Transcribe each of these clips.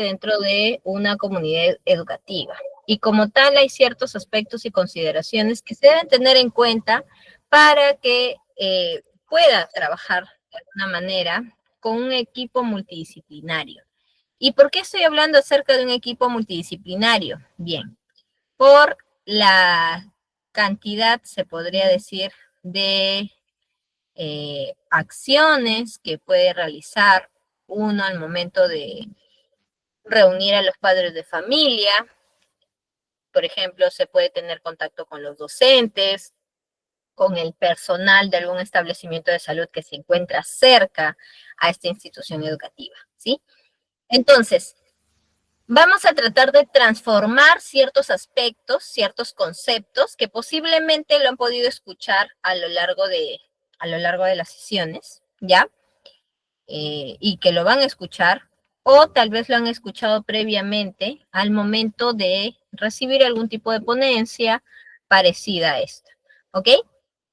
dentro de una comunidad educativa. Y como tal, hay ciertos aspectos y consideraciones que se deben tener en cuenta para que pueda trabajar de alguna manera con un equipo multidisciplinario. ¿Y por qué estoy hablando acerca de un equipo multidisciplinario? Bien, por la cantidad, se podría decir, de acciones que puede realizar uno al momento de reunir a los padres de familia. Por ejemplo, se puede tener contacto con los docentes, con el personal de algún establecimiento de salud que se encuentra cerca a esta institución educativa, ¿sí? Entonces, vamos a tratar de transformar ciertos aspectos, ciertos conceptos que posiblemente lo han podido escuchar a lo largo de las sesiones, ¿ya? Y que lo van a escuchar, o tal vez lo han escuchado previamente al momento de recibir algún tipo de ponencia parecida a esta, ¿ok?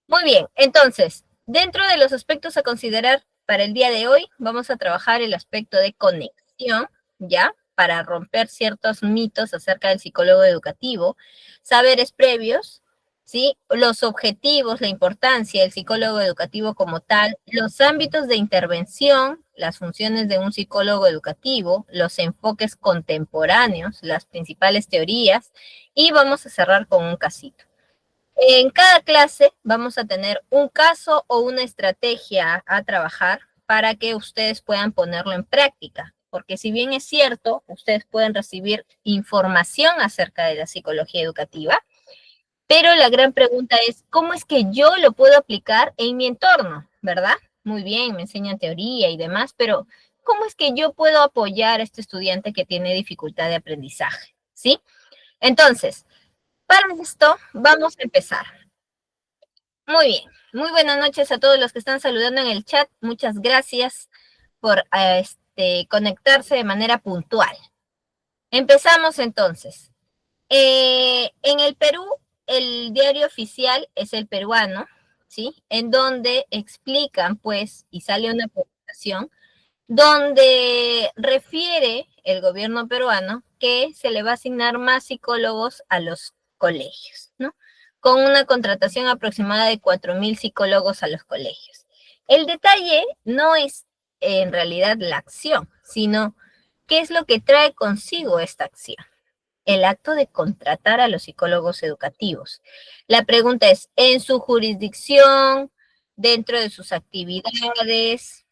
Muy bien, entonces, dentro de los aspectos a considerar para el día de hoy, vamos a trabajar el aspecto de conexión, ¿ya? Para romper ciertos mitos acerca del psicólogo educativo, saberes previos, ¿sí? Los objetivos, la importancia del psicólogo educativo como tal, los ámbitos de intervención, las funciones de un psicólogo educativo, los enfoques contemporáneos, las principales teorías, y vamos a cerrar con un casito. En cada clase vamos a tener un caso o una estrategia a trabajar para que ustedes puedan ponerlo en práctica. Porque si bien es cierto, ustedes pueden recibir información acerca de la psicología educativa, pero la gran pregunta es, ¿cómo es que yo lo puedo aplicar en mi entorno? ¿Verdad? Muy bien, me enseñan teoría y demás, pero ¿cómo es que yo puedo apoyar a este estudiante que tiene dificultad de aprendizaje? ¿Sí? Entonces, para esto vamos a empezar. Muy bien, muy buenas noches a todos los que están saludando en el chat. Muchas gracias por conectarse de manera puntual. Empezamos entonces. En el Perú, el diario oficial es El Peruano, ¿sí? En donde explican, pues, y sale una publicación donde refiere el gobierno peruano que se le va a asignar más psicólogos a los colegios, ¿no? Con una contratación aproximada de 4.000 psicólogos a los colegios. El detalle no es en realidad la acción, sino qué es lo que trae consigo esta acción. El acto de contratar a los psicólogos educativos. La pregunta es, ¿en su jurisdicción, dentro de sus actividades,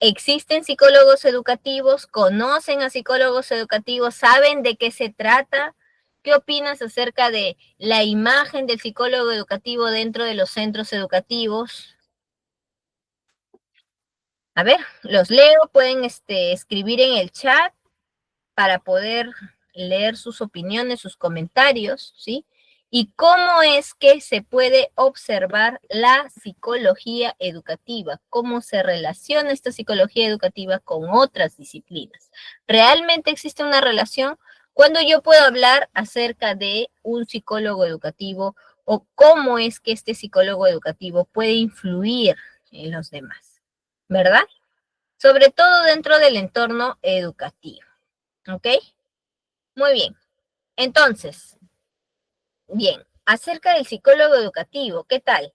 existen psicólogos educativos? ¿Conocen a psicólogos educativos? ¿Saben de qué se trata? ¿Qué opinas acerca de la imagen del psicólogo educativo dentro de los centros educativos? A ver, los leo, pueden escribir en el chat para poder leer sus opiniones, sus comentarios, ¿sí? Y cómo es que se puede observar la psicología educativa, cómo se relaciona esta psicología educativa con otras disciplinas. ¿Realmente existe una relación? ¿Cuándo yo puedo hablar acerca de un psicólogo educativo o cómo es que este psicólogo educativo puede influir en los demás? ¿Verdad? Sobre todo dentro del entorno educativo. ¿Ok? Muy bien. Entonces, bien, acerca del psicólogo educativo, ¿qué tal?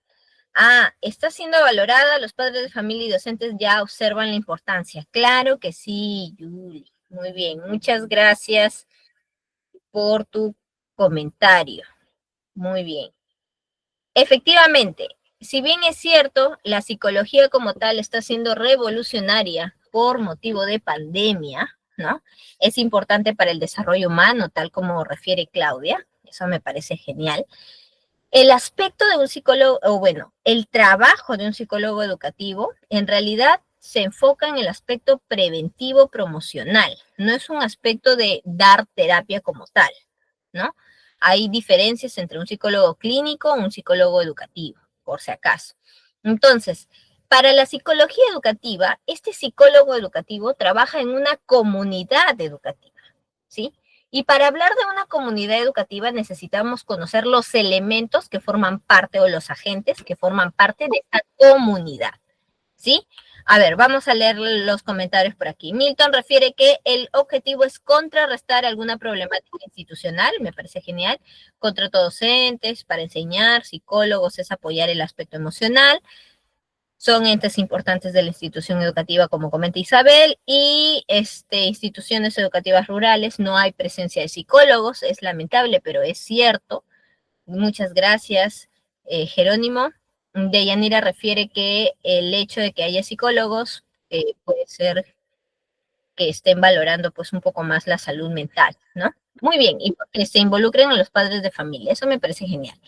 Está siendo valorada, los padres de familia y docentes ya observan la importancia. Claro que sí, Yuli. Muy bien, muchas gracias por tu comentario. Muy bien. Efectivamente, si bien es cierto, la psicología como tal está siendo revolucionaria por motivo de pandemia, ¿no? Es importante para el desarrollo humano, tal como refiere Claudia. Eso me parece genial. El aspecto de un psicólogo, o bueno, el trabajo de un psicólogo educativo, en realidad se enfoca en el aspecto preventivo promocional. No es un aspecto de dar terapia como tal, ¿no? Hay diferencias entre un psicólogo clínico y un psicólogo educativo, por si acaso. Entonces, para la psicología educativa, este psicólogo educativo trabaja en una comunidad educativa, ¿sí? Y para hablar de una comunidad educativa necesitamos conocer los elementos que forman parte o los agentes que forman parte de esta comunidad, ¿sí? A ver, vamos a leer los comentarios por aquí. Milton refiere que el objetivo es contrarrestar alguna problemática institucional, me parece genial, contrato docentes, para enseñar, psicólogos, es apoyar el aspecto emocional, son entes importantes de la institución educativa, como comenta Isabel, y instituciones educativas rurales, no hay presencia de psicólogos, es lamentable, pero es cierto. Muchas gracias, Jerónimo. Deyanira refiere que el hecho de que haya psicólogos puede ser que estén valorando pues un poco más la salud mental, ¿no? Muy bien, y que se involucren a los padres de familia, eso me parece genial.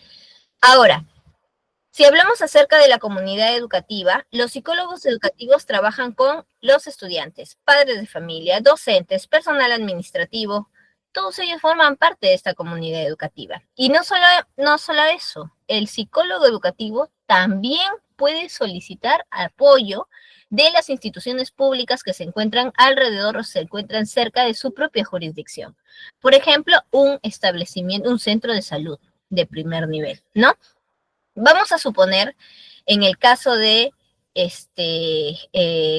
Ahora, si hablamos acerca de la comunidad educativa, los psicólogos educativos trabajan con los estudiantes, padres de familia, docentes, personal administrativo, todos ellos forman parte de esta comunidad educativa. Y no solo eso, el psicólogo educativo también puede solicitar apoyo de las instituciones públicas que se encuentran alrededor o se encuentran cerca de su propia jurisdicción. Por ejemplo, un establecimiento, un centro de salud de primer nivel, ¿no? Vamos a suponer, en el caso de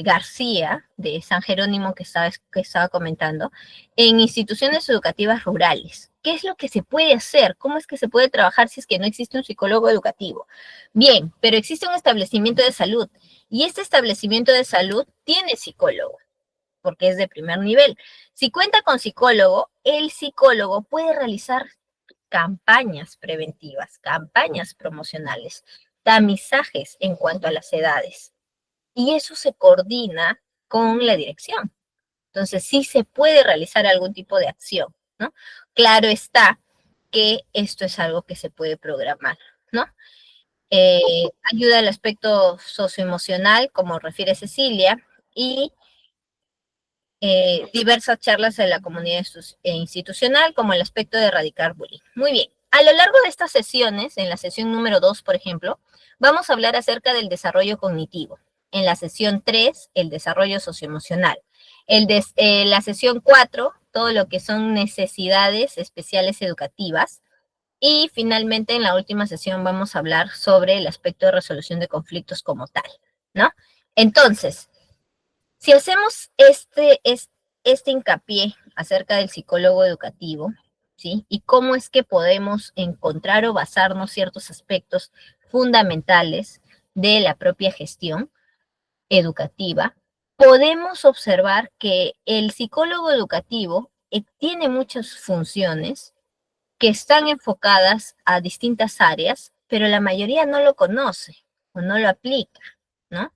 García, de San Jerónimo que estaba comentando, en instituciones educativas rurales. ¿Qué es lo que se puede hacer? ¿Cómo es que se puede trabajar si es que no existe un psicólogo educativo? Bien, pero existe un establecimiento de salud y este establecimiento de salud tiene psicólogo porque es de primer nivel. Si cuenta con psicólogo, el psicólogo puede realizar campañas preventivas, campañas promocionales, tamizajes en cuanto a las edades. Y eso se coordina con la dirección. Entonces, sí se puede realizar algún tipo de acción, ¿no? Claro está que esto es algo que se puede programar, ¿no? Ayuda al aspecto socioemocional, como refiere Cecilia, y diversas charlas de la comunidad institucional, como el aspecto de erradicar bullying. Muy bien. A lo largo de estas sesiones, en la sesión número 2, por ejemplo, vamos a hablar acerca del desarrollo cognitivo. En la sesión 3, el desarrollo socioemocional. La sesión 4, todo lo que son necesidades especiales educativas. Y finalmente, en la última sesión, vamos a hablar sobre el aspecto de resolución de conflictos como tal, ¿no? Entonces, si hacemos este hincapié acerca del psicólogo educativo, ¿sí? Y cómo es que podemos encontrar o basarnos ciertos aspectos fundamentales de la propia gestión educativa, podemos observar que el psicólogo educativo tiene muchas funciones que están enfocadas a distintas áreas, pero la mayoría no lo conoce o no lo aplica, ¿no?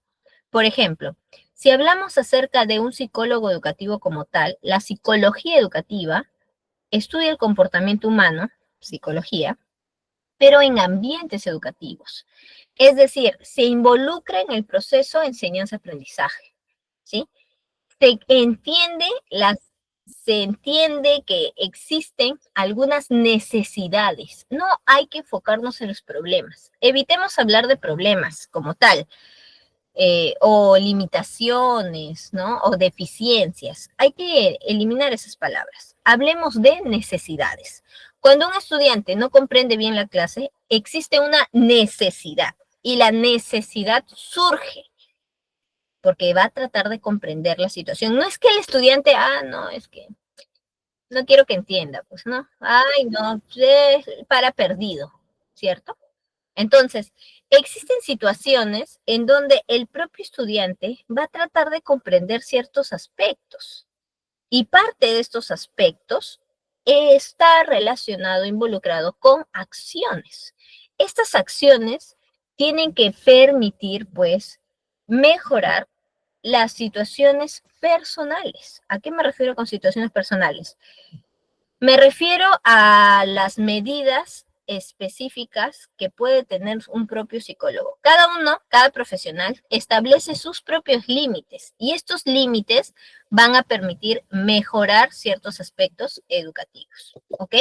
Por ejemplo, si hablamos acerca de un psicólogo educativo como tal, la psicología educativa estudia el comportamiento humano, psicología, pero en ambientes educativos. Es decir, se involucra en el proceso de enseñanza-aprendizaje, ¿sí? Se entiende se entiende que existen algunas necesidades. No hay que enfocarnos en los problemas. Evitemos hablar de problemas como tal, o limitaciones, ¿no? O deficiencias. Hay que eliminar esas palabras. Hablemos de necesidades. Cuando un estudiante no comprende bien la clase, existe una necesidad y la necesidad surge porque va a tratar de comprender la situación. No es que el estudiante, no, es que no quiero que entienda, pues no, ay, no, para perdido, ¿cierto? Entonces, existen situaciones en donde el propio estudiante va a tratar de comprender ciertos aspectos y parte de estos aspectos está relacionado, involucrado con acciones. Estas acciones tienen que permitir, pues, mejorar las situaciones personales. ¿A qué me refiero con situaciones personales? Me refiero a las medidas específicas que puede tener un propio psicólogo. Cada profesional establece sus propios límites y estos límites van a permitir mejorar ciertos aspectos educativos, ¿ok?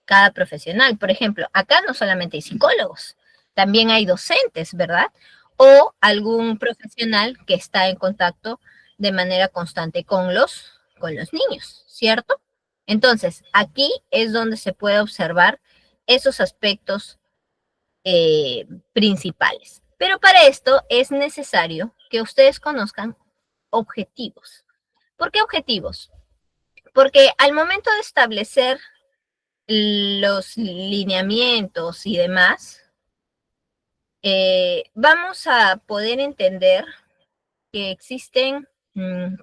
Cada profesional, por ejemplo, acá no solamente hay psicólogos, también hay docentes, ¿verdad? O algún profesional que está en contacto de manera constante con los niños, ¿cierto? Entonces, aquí es donde se puede observar esos aspectos principales. Pero para esto es necesario que ustedes conozcan objetivos. ¿Por qué objetivos? Porque al momento de establecer los lineamientos y demás, vamos a poder entender que existen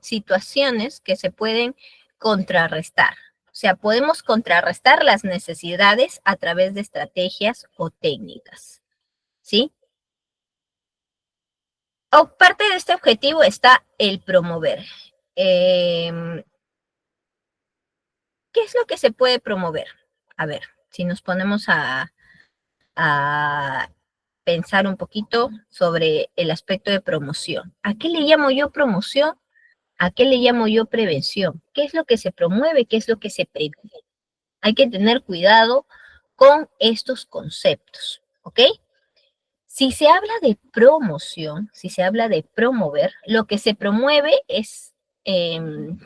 situaciones que se pueden contrarrestar. O sea, podemos contrarrestar las necesidades a través de estrategias o técnicas, ¿sí? O parte de este objetivo está el promover. ¿Qué es lo que se puede promover? A ver, si nos ponemos a pensar un poquito sobre el aspecto de promoción. ¿A qué le llamo yo promoción? ¿A qué le llamo yo prevención? ¿Qué es lo que se promueve? ¿Qué es lo que se previene? Hay que tener cuidado con estos conceptos, ¿ok? Si se habla de promoción, si se habla de promover, lo que se promueve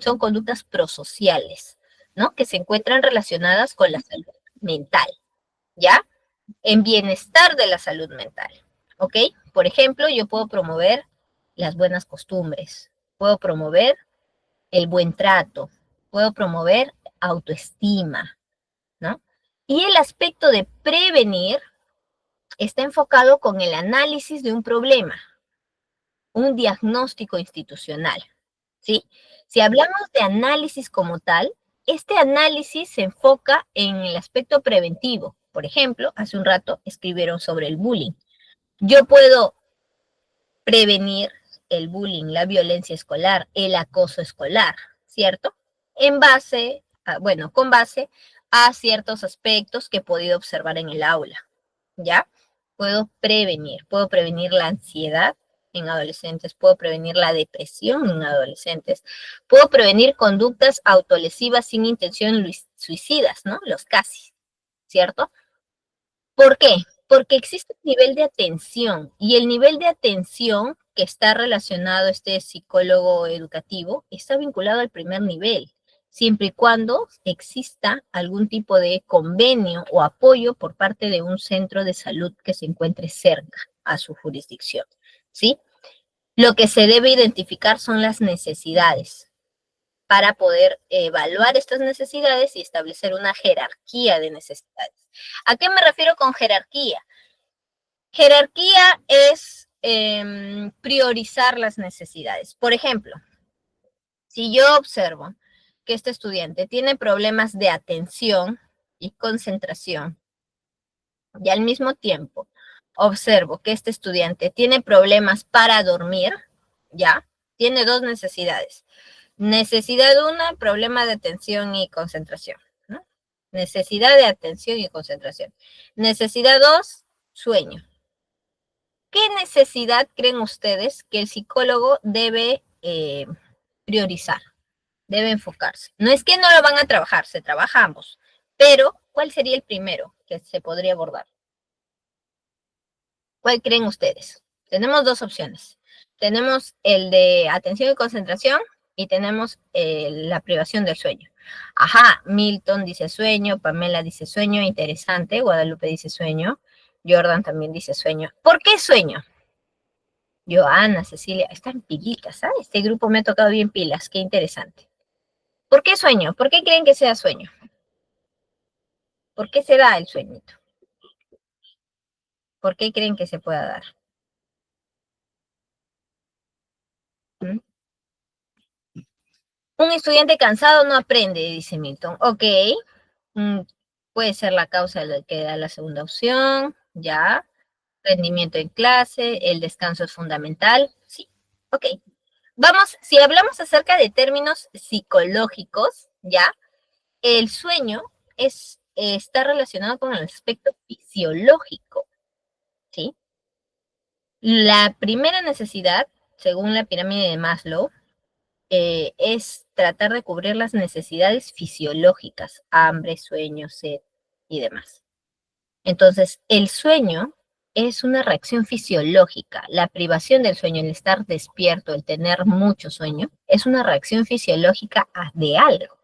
son conductas prosociales, ¿no? Que se encuentran relacionadas con la salud mental, ¿ya? En bienestar de la salud mental, ¿ok? Por ejemplo, yo puedo promover las buenas costumbres, puedo promover el buen trato, puedo promover autoestima, ¿no? Y el aspecto de prevenir está enfocado con el análisis de un problema, un diagnóstico institucional, ¿sí? Si hablamos de análisis como tal, este análisis se enfoca en el aspecto preventivo. Por ejemplo, hace un rato escribieron sobre el bullying. Yo puedo prevenir el bullying, la violencia escolar, el acoso escolar, ¿cierto? En base, con base a ciertos aspectos que he podido observar en el aula, ¿ya? Puedo prevenir la ansiedad en adolescentes, puedo prevenir la depresión en adolescentes, puedo prevenir conductas autolesivas sin intención suicidas, ¿no? Los casi, ¿cierto? ¿Por qué? Porque existe un nivel de atención y el nivel de atención que está relacionado a este psicólogo educativo está vinculado al primer nivel, siempre y cuando exista algún tipo de convenio o apoyo por parte de un centro de salud que se encuentre cerca a su jurisdicción, ¿sí? Lo que se debe identificar son las necesidades para poder evaluar estas necesidades y establecer una jerarquía de necesidades. ¿A qué me refiero con jerarquía? Jerarquía es priorizar las necesidades. Por ejemplo, si yo observo que este estudiante tiene problemas de atención y concentración, y al mismo tiempo observo que este estudiante tiene problemas para dormir, ya, tiene dos necesidades. Necesidad una, problema de atención y concentración, ¿no? Necesidad de atención y concentración. Necesidad dos, sueño. ¿Qué necesidad creen ustedes que el psicólogo debe priorizar? Debe enfocarse. No es que no lo van a trabajar, se trabaja ambos, pero ¿cuál sería el primero que se podría abordar? ¿Cuál creen ustedes? Tenemos dos opciones. Tenemos el de atención y concentración y tenemos la privación del sueño. Ajá, Milton dice sueño, Pamela dice sueño, interesante, Guadalupe dice sueño, Jordan también dice sueño. ¿Por qué sueño? Joana, Cecilia, están pilitas, ¿sabes? Este grupo me ha tocado bien pilas, qué interesante. ¿Por qué sueño? ¿Por qué creen que sea sueño? ¿Por qué se da el sueñito? ¿Por qué creen que se pueda dar? ¿Mm? Un estudiante cansado no aprende, dice Milton. Ok, mm, puede ser la causa de que da la segunda opción, ya. Rendimiento en clase, el descanso es fundamental, sí, ok. Vamos, si hablamos acerca de términos psicológicos, ya, el sueño está relacionado con el aspecto fisiológico, ¿sí? La primera necesidad, según la pirámide de Maslow, es tratar de cubrir las necesidades fisiológicas, hambre, sueño, sed y demás. Entonces, el sueño es una reacción fisiológica. La privación del sueño, el estar despierto, el tener mucho sueño, es una reacción fisiológica de algo.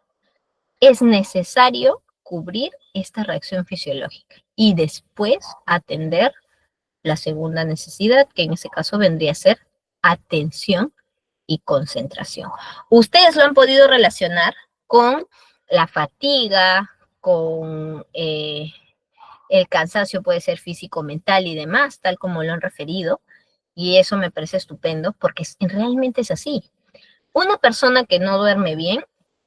Es necesario cubrir esta reacción fisiológica y después atender la segunda necesidad, que en ese caso vendría a ser atención y concentración. Ustedes lo han podido relacionar con la fatiga, con el cansancio, puede ser físico, mental y demás, tal como lo han referido, y eso me parece estupendo porque realmente es así. Una persona que no duerme bien,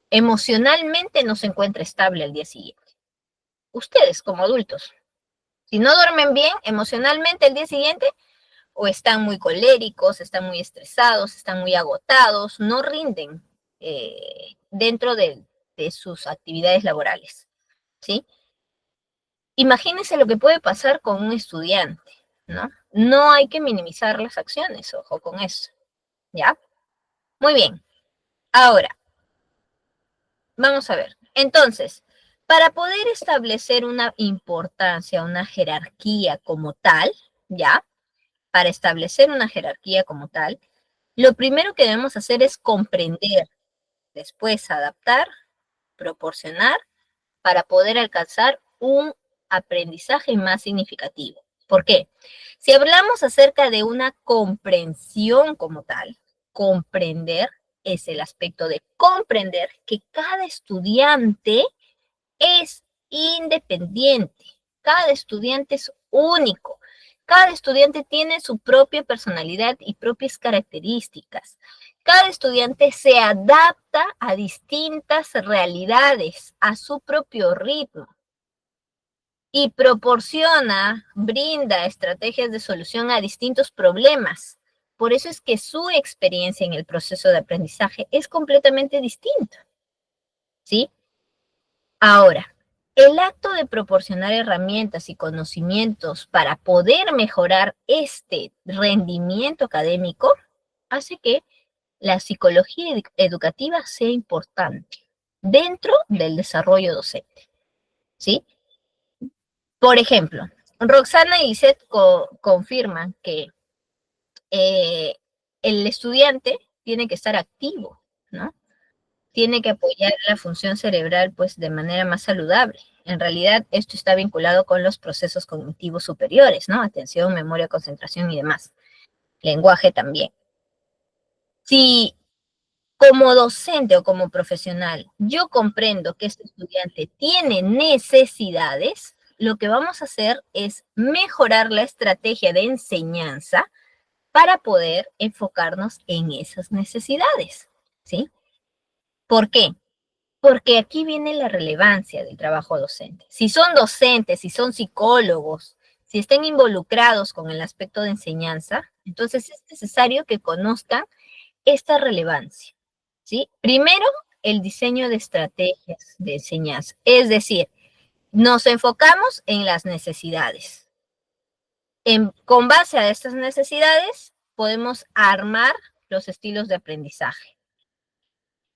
emocionalmente no se encuentra estable al día siguiente. Ustedes como adultos, si no duermen bien emocionalmente el día siguiente, o están muy coléricos, están muy estresados, están muy agotados, no rinden dentro de sus actividades laborales, ¿sí? Imagínense lo que puede pasar con un estudiante, ¿no? No hay que minimizar las acciones, ojo con eso, ¿ya? Muy bien. Ahora, vamos a ver. Entonces, para poder establecer una importancia, una jerarquía como tal, ¿ya? Para establecer una jerarquía como tal, lo primero que debemos hacer es comprender, después adaptar, proporcionar, para poder alcanzar un aprendizaje más significativo. ¿Por qué? Si hablamos acerca de una comprensión como tal, comprender es el aspecto de comprender que cada estudiante es independiente, cada estudiante es único, cada estudiante tiene su propia personalidad y propias características. Cada estudiante se adapta a distintas realidades, a su propio ritmo y proporciona, brinda estrategias de solución a distintos problemas. Por eso es que su experiencia en el proceso de aprendizaje es completamente distinta, ¿sí? Ahora, el acto de proporcionar herramientas y conocimientos para poder mejorar este rendimiento académico hace que la psicología educativa sea importante dentro del desarrollo docente, ¿sí? Por ejemplo, Roxana y Lisette confirman que el estudiante tiene que estar activo, ¿no? Tiene que apoyar la función cerebral pues de manera más saludable. En realidad esto está vinculado con los procesos cognitivos superiores, ¿no? Atención, memoria, concentración y demás. Lenguaje también. Si como docente o como profesional yo comprendo que este estudiante tiene necesidades, lo que vamos a hacer es mejorar la estrategia de enseñanza para poder enfocarnos en esas necesidades, ¿sí? ¿Por qué? Porque aquí viene la relevancia del trabajo docente. Si son docentes, si son psicólogos, si estén involucrados con el aspecto de enseñanza, entonces es necesario que conozcan esta relevancia, ¿sí? Primero, el diseño de estrategias de enseñanza, es decir, nos enfocamos en las necesidades. Con base a estas necesidades, podemos armar los estilos de aprendizaje.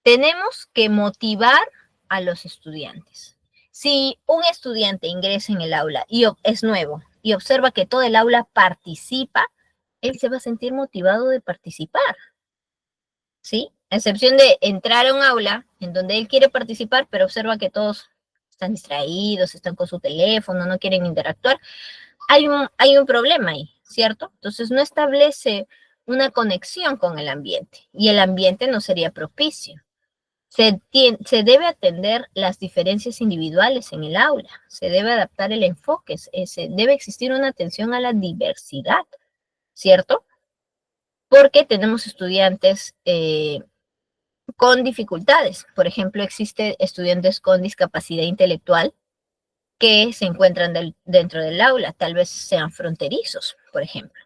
Tenemos que motivar a los estudiantes. Si un estudiante ingresa en el aula y es nuevo y observa que todo el aula participa, él se va a sentir motivado de participar, ¿sí? A excepción de entrar a un aula en donde él quiere participar, pero observa que todos están distraídos, están con su teléfono, no quieren interactuar, hay un problema ahí, ¿cierto? Entonces no establece una conexión con el ambiente y el ambiente no sería propicio. Se debe atender las diferencias individuales en el aula, se debe adaptar el enfoque, debe existir una atención a la diversidad, ¿cierto? Porque tenemos estudiantes con dificultades. Por ejemplo, existen estudiantes con discapacidad intelectual que se encuentran dentro del aula, tal vez sean fronterizos, por ejemplo.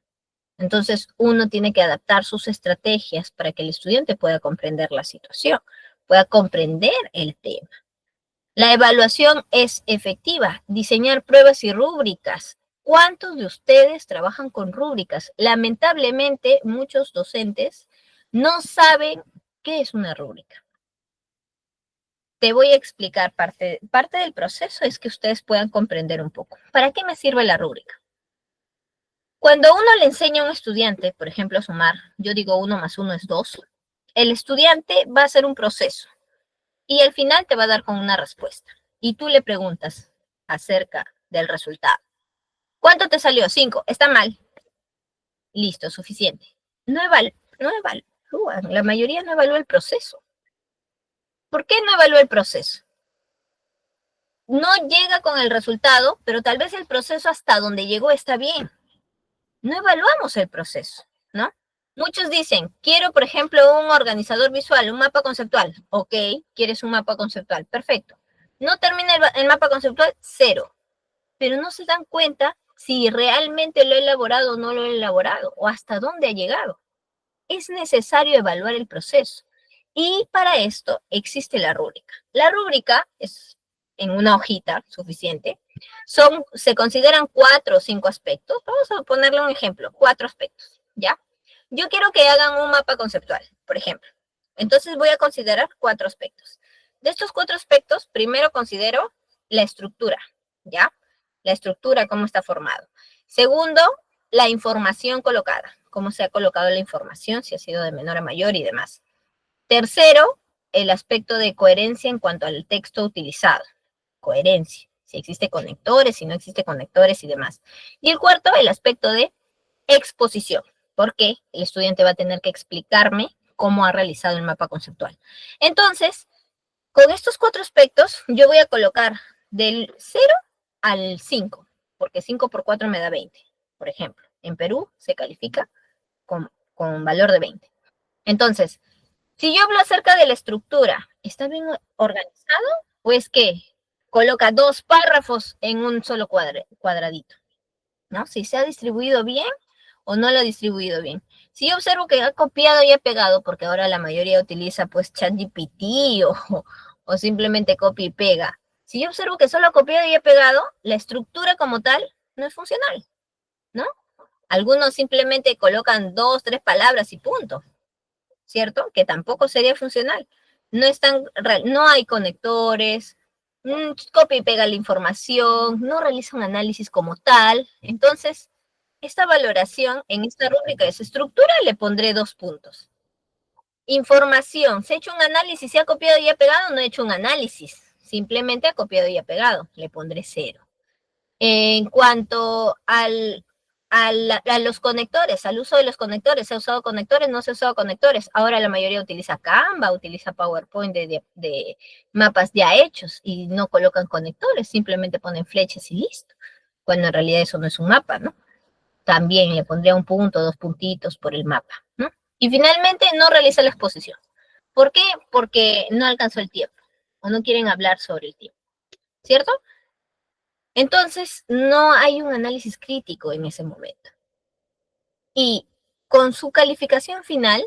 Entonces, uno tiene que adaptar sus estrategias para que el estudiante pueda comprender la situación, pueda comprender el tema. La evaluación es efectiva. Diseñar pruebas y rúbricas. ¿Cuántos de ustedes trabajan con rúbricas? Lamentablemente, muchos docentes no saben qué es una rúbrica. Te voy a explicar parte del proceso, es que ustedes puedan comprender un poco. ¿Para qué me sirve la rúbrica? Cuando uno le enseña a un estudiante, por ejemplo, a sumar, yo digo 1 más 1 es 2, el estudiante va a hacer un proceso y al final te va a dar con una respuesta. Y tú le preguntas acerca del resultado. ¿Cuánto te salió? 5. Está mal. Listo, suficiente. No no evalúan, la mayoría no evalúa el proceso. ¿Por qué no evalúa el proceso? No llega con el resultado, pero tal vez el proceso hasta donde llegó está bien. No evaluamos el proceso, ¿no? Muchos dicen, quiero, por ejemplo, un organizador visual, un mapa conceptual. Ok, quieres un mapa conceptual, perfecto. No termina el mapa conceptual, 0. Pero no se dan cuenta si realmente lo he elaborado o no lo he elaborado, o hasta dónde ha llegado. Es necesario evaluar el proceso. Y para esto existe la rúbrica. La rúbrica es en una hojita suficiente. Se consideran 4 o 5 aspectos. Vamos a ponerle un ejemplo, 4 aspectos, ¿ya? Yo quiero que hagan un mapa conceptual, por ejemplo. Entonces voy a considerar 4 aspectos. De estos 4 aspectos, primero considero la estructura, ¿ya? La estructura, cómo está formado. Segundo, la información colocada, cómo se ha colocado la información, si ha sido de menor a mayor y demás. Tercero, el aspecto de coherencia en cuanto al texto utilizado. Coherencia, si existe conectores, si no existe conectores y demás. Y el cuarto, el aspecto de exposición, porque el estudiante va a tener que explicarme cómo ha realizado el mapa conceptual. Entonces, con estos 4 aspectos, yo voy a colocar del 0 al 5, porque 5 por 4 me da 20. Por ejemplo, en Perú se califica con valor de 20. Entonces, si yo hablo acerca de la estructura, ¿está bien organizado? ¿O es que coloca 2 párrafos en un solo cuadradito? ¿No? Si se ha distribuido bien o no lo ha distribuido bien. Si yo observo que ha copiado y ha pegado, porque ahora la mayoría utiliza pues ChatGPT o simplemente copia y pega. Si yo observo que solo ha copiado y ha pegado, la estructura como tal no es funcional, ¿no? Algunos simplemente colocan 2, 3 palabras y punto, ¿cierto? Que tampoco sería funcional. No hay conectores, copia y pega la información, no realiza un análisis como tal. Entonces, esta valoración en esta rúbrica de su estructura le pondré 2 puntos. Información, ¿se ha hecho un análisis? ¿Se ha copiado y ha pegado? No he hecho un análisis, simplemente ha copiado y ha pegado, le pondré 0. En cuanto a los conectores, al uso de los conectores, ¿se ha usado conectores? No se ha usado conectores. Ahora la mayoría utiliza Canva, utiliza PowerPoint de mapas ya hechos y no colocan conectores, simplemente ponen flechas y listo. Cuando en realidad eso no es un mapa, ¿no? También le pondría 1 punto, 2 puntitos por el mapa, ¿no? Y finalmente no realiza la exposición. ¿Por qué? Porque no alcanzó el tiempo o no quieren hablar sobre el tiempo, ¿cierto? Entonces, no hay un análisis crítico en ese momento. Y con su calificación final,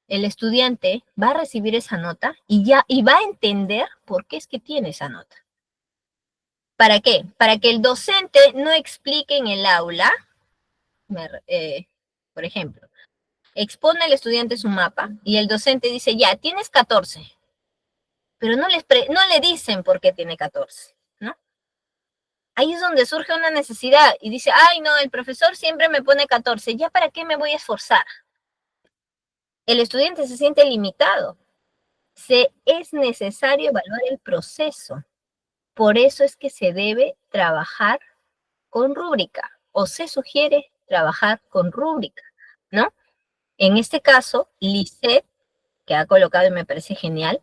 el estudiante va a recibir esa nota y va a entender por qué es que tiene esa nota. ¿Para qué? Para que el docente no explique en el aula, por ejemplo, expone al estudiante su mapa y el docente dice, ya, tienes 14, pero no le dicen por qué tiene 14, ¿no? Ahí es donde surge una necesidad y dice, ay, no, el profesor siempre me pone 14, ¿ya para qué me voy a esforzar? El estudiante se siente limitado. Es necesario evaluar el proceso. Por eso es que se debe trabajar con rúbrica o se sugiere trabajar con rúbrica, ¿no? En este caso, Lisette, que ha colocado y me parece genial,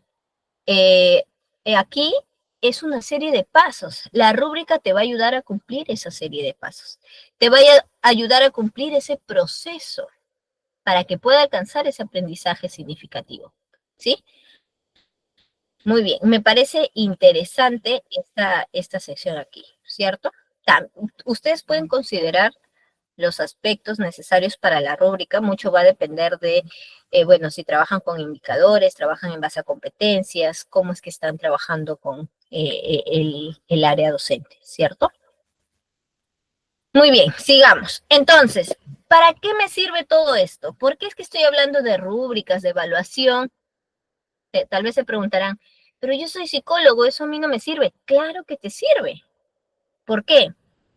aquí es una serie de pasos. La rúbrica te va a ayudar a cumplir esa serie de pasos. Te va a ayudar a cumplir ese proceso para que pueda alcanzar ese aprendizaje significativo, ¿sí? Muy bien, me parece interesante esta sección aquí, ¿cierto? Ustedes pueden considerar los aspectos necesarios para la rúbrica, mucho va a depender de, bueno, si trabajan con indicadores, trabajan en base a competencias, cómo es que están trabajando con el área docente, ¿cierto? Muy bien, sigamos. Entonces, ¿para qué me sirve todo esto? ¿Por qué es que estoy hablando de rúbricas, de evaluación? Tal vez se preguntarán, pero yo soy psicólogo, eso a mí no me sirve. Claro que te sirve. ¿Por qué?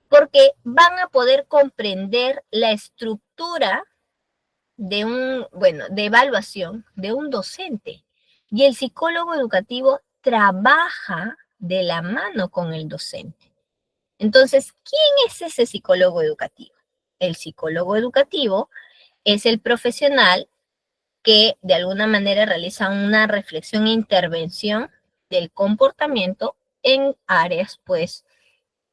Porque van a poder comprender la estructura de evaluación de un docente. Y el psicólogo educativo trabaja de la mano con el docente. Entonces, ¿quién es ese psicólogo educativo? El psicólogo educativo es el profesional que de alguna manera realizan una reflexión e intervención del comportamiento en áreas, pues,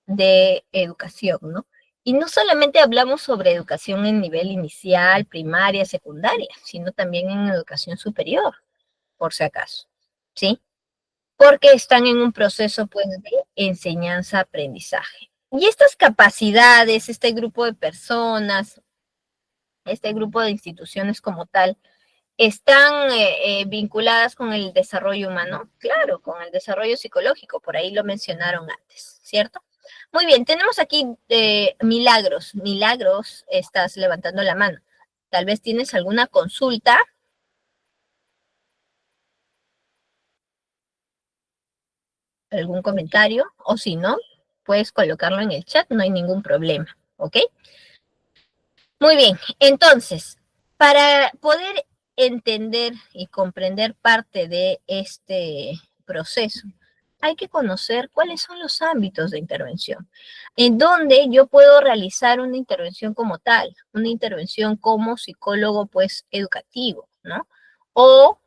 de educación, ¿no? Y no solamente hablamos sobre educación en nivel inicial, primaria, secundaria, sino también en educación superior, por si acaso, ¿sí? Porque están en un proceso, pues, de enseñanza-aprendizaje. Y estas capacidades, este grupo de personas, este grupo de instituciones como tal, ¿están vinculadas con el desarrollo humano? Claro, con el desarrollo psicológico, por ahí lo mencionaron antes, ¿cierto? Muy bien, tenemos aquí Milagros. Milagros, estás levantando la mano. Tal vez tienes alguna consulta, algún comentario, o si no, puedes colocarlo en el chat, no hay ningún problema, ¿ok? Muy bien, entonces, para poder entender y comprender parte de este proceso, hay que conocer cuáles son los ámbitos de intervención, en donde yo puedo realizar una intervención como tal, una intervención como psicólogo, pues, educativo, ¿no? O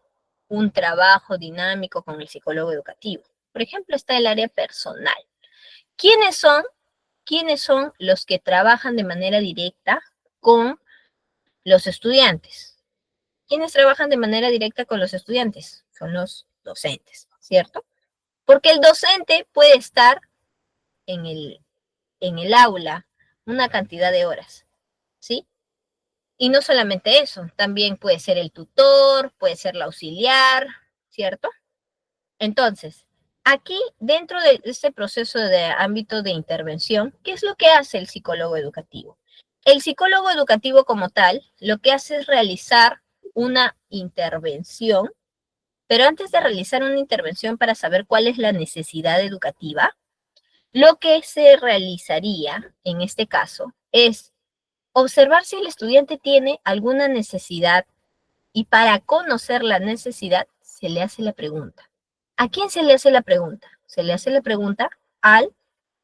un trabajo dinámico con el psicólogo educativo. Por ejemplo, está el área personal. ¿Quiénes son? ¿Quiénes son los que trabajan de manera directa con los estudiantes? ¿Quiénes trabajan de manera directa con los estudiantes? Son los docentes, ¿cierto? Porque el docente puede estar en el aula una cantidad de horas, ¿sí? Y no solamente eso, también puede ser el tutor, puede ser la auxiliar, ¿cierto? Entonces, aquí, dentro de este proceso de ámbito de intervención, ¿qué es lo que hace el psicólogo educativo? El psicólogo educativo como tal, lo que hace es realizar una intervención, pero antes de realizar una intervención para saber cuál es la necesidad educativa, lo que se realizaría en este caso es observar si el estudiante tiene alguna necesidad y para conocer la necesidad se le hace la pregunta. ¿A quién se le hace la pregunta? Se le hace la pregunta al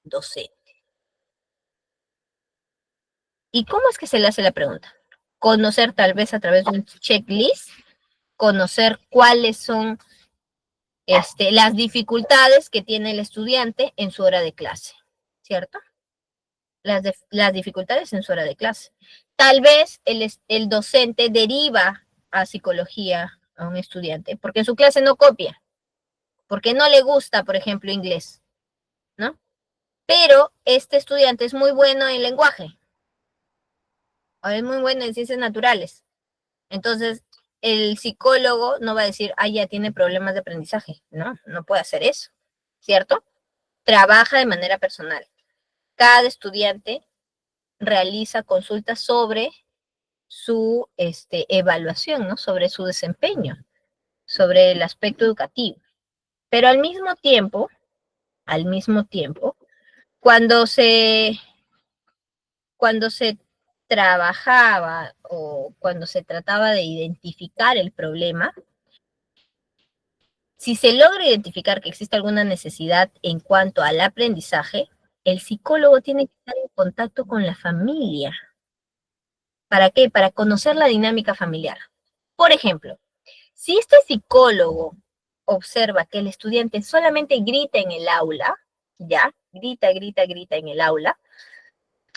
docente. ¿Y cómo es que se le hace la pregunta? Conocer tal vez a través de un checklist, conocer cuáles son las dificultades que tiene el estudiante en su hora de clase, ¿cierto? Las dificultades en su hora de clase. Tal vez el docente deriva a psicología a un estudiante porque en su clase no copia, porque no le gusta, por ejemplo, inglés, ¿no? Pero este estudiante es muy bueno en lenguaje, o es muy bueno en ciencias naturales. Entonces, el psicólogo no va a decir, ah, ya tiene problemas de aprendizaje. No, no puede hacer eso, ¿cierto? Trabaja de manera personal. Cada estudiante realiza consultas sobre su evaluación, ¿no? Sobre su desempeño, sobre el aspecto educativo. Pero al mismo tiempo, cuando se cuando se trabajaba o cuando se trataba de identificar el problema, si se logra identificar que existe alguna necesidad en cuanto al aprendizaje, el psicólogo tiene que estar en contacto con la familia. ¿Para qué? Para conocer la dinámica familiar. Por ejemplo, si este psicólogo observa que el estudiante solamente grita en el aula, ya, grita, grita, grita en el aula,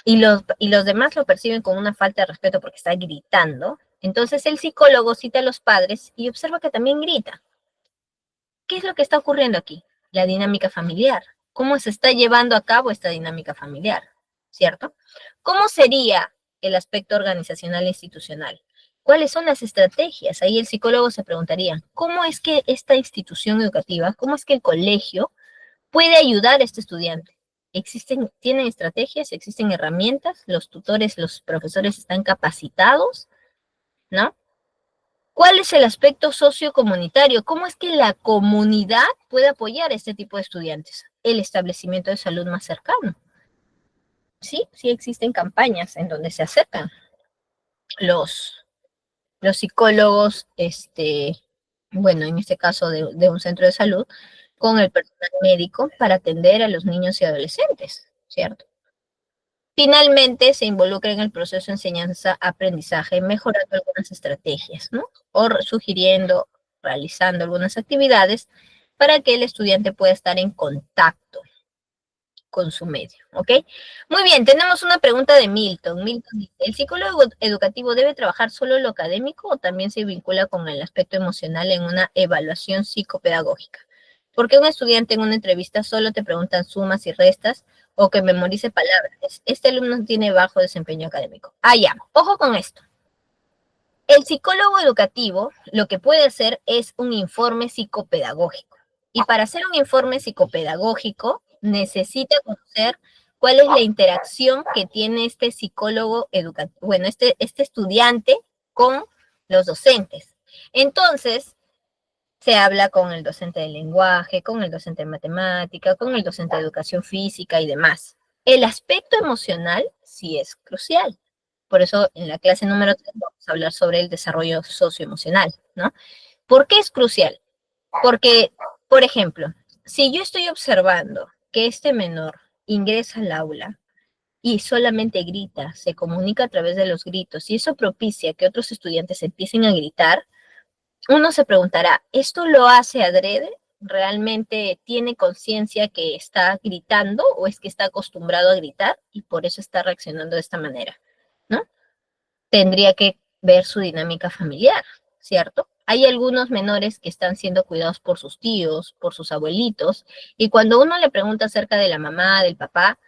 y los demás lo perciben como una falta de respeto porque está gritando, entonces el psicólogo cita a los padres y observa que también grita. ¿Qué es lo que está ocurriendo aquí? La dinámica familiar. ¿Cómo se está llevando a cabo esta dinámica familiar? ¿Cierto? ¿Cómo sería el aspecto organizacional e institucional? ¿Cuáles son las estrategias? Ahí el psicólogo se preguntaría, ¿cómo es que esta institución educativa, cómo es que el colegio puede ayudar a este estudiante? ¿Tienen estrategias, existen herramientas, los tutores, los profesores están capacitados, ¿no? ¿Cuál es el aspecto sociocomunitario? ¿Cómo es que la comunidad puede apoyar a este tipo de estudiantes? El establecimiento de salud más cercano. Sí, sí existen campañas en donde se acercan los, los psicólogos, bueno, en este caso de un centro de salud, con el personal médico para atender a los niños y adolescentes, ¿cierto? Finalmente, se involucra en el proceso de enseñanza-aprendizaje, mejorando algunas estrategias, ¿no? O sugiriendo, realizando algunas actividades para que el estudiante pueda estar en contacto con su medio, ¿ok? Muy bien, tenemos una pregunta de Milton. Milton dice, ¿el psicólogo educativo debe trabajar solo lo académico o también se vincula con el aspecto emocional en una evaluación psicopedagógica? Porque un estudiante en una entrevista solo te preguntan sumas y restas o que memorice palabras. Este alumno tiene bajo desempeño académico. Ah, ya, ojo con esto. El psicólogo educativo lo que puede hacer es un informe psicopedagógico. Y para hacer un informe psicopedagógico necesita conocer cuál es la interacción que tiene este psicólogo educativo, bueno, este estudiante con los docentes. Entonces, se habla con el docente de lenguaje, con el docente de matemática, con el docente de educación física y demás. El aspecto emocional sí es crucial. Por eso en la clase número 3 vamos a hablar sobre el desarrollo socioemocional, ¿no? ¿Por qué es crucial? Porque, por ejemplo, si yo estoy observando que este menor ingresa al aula y solamente grita, se comunica a través de los gritos y eso propicia que otros estudiantes empiecen a gritar, uno se preguntará, ¿esto lo hace adrede? ¿Realmente tiene conciencia que está gritando o es que está acostumbrado a gritar y por eso está reaccionando de esta manera? ¿No? Tendría que ver su dinámica familiar, ¿cierto? Hay algunos menores que están siendo cuidados por sus tíos, por sus abuelitos, y cuando uno le pregunta acerca de la mamá, del papá,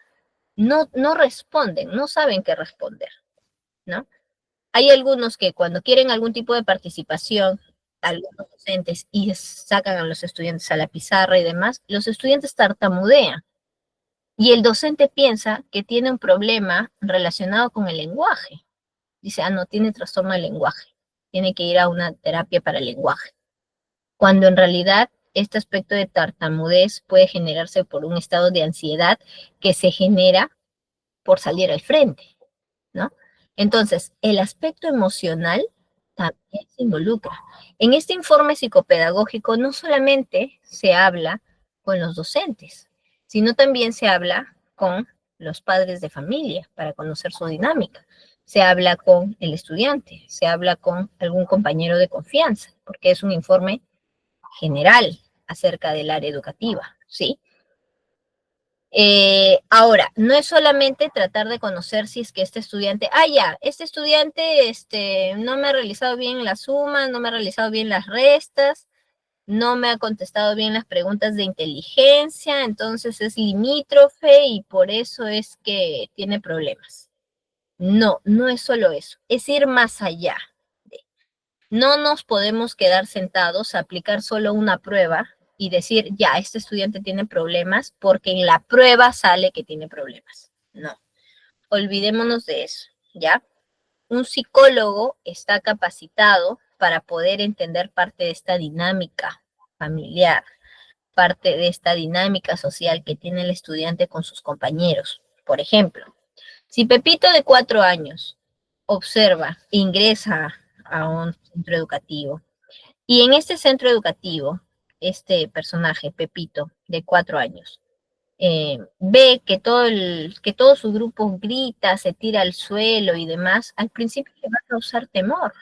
no responden, no saben qué responder, ¿no? Hay algunos que cuando quieren algún tipo de participación, algunos docentes, y sacan a los estudiantes a la pizarra y demás, los estudiantes tartamudean. Y el docente piensa que tiene un problema relacionado con el lenguaje. Dice, ah, no, tiene trastorno del lenguaje. Tiene que ir a una terapia para el lenguaje. Cuando en realidad este aspecto de tartamudez puede generarse por un estado de ansiedad que se genera por salir al frente, ¿no? Entonces, el aspecto emocional también se involucra. En este informe psicopedagógico no solamente se habla con los docentes, sino también se habla con los padres de familia para conocer su dinámica. Se habla con el estudiante, se habla con algún compañero de confianza, porque es un informe general acerca del área educativa, ¿sí? Ahora, no es solamente tratar de conocer si es que este estudiante, ya, este estudiante no me ha realizado bien las sumas, no me ha realizado bien las restas, no me ha contestado bien las preguntas de inteligencia, entonces es limítrofe y por eso es que tiene problemas. No, no es solo eso, es ir más allá. No nos podemos quedar sentados a aplicar solo una prueba y decir, ya, este estudiante tiene problemas porque en la prueba sale que tiene problemas. No, olvidémonos de eso, ¿ya? Un psicólogo está capacitado para poder entender parte de esta dinámica familiar, parte de esta dinámica social que tiene el estudiante con sus compañeros. Por ejemplo, si Pepito de 4 años observa, ingresa a un centro educativo y en este centro educativo, este personaje, Pepito, de 4 años, ve que todo su grupo grita, se tira al suelo y demás, al principio le va a causar temor,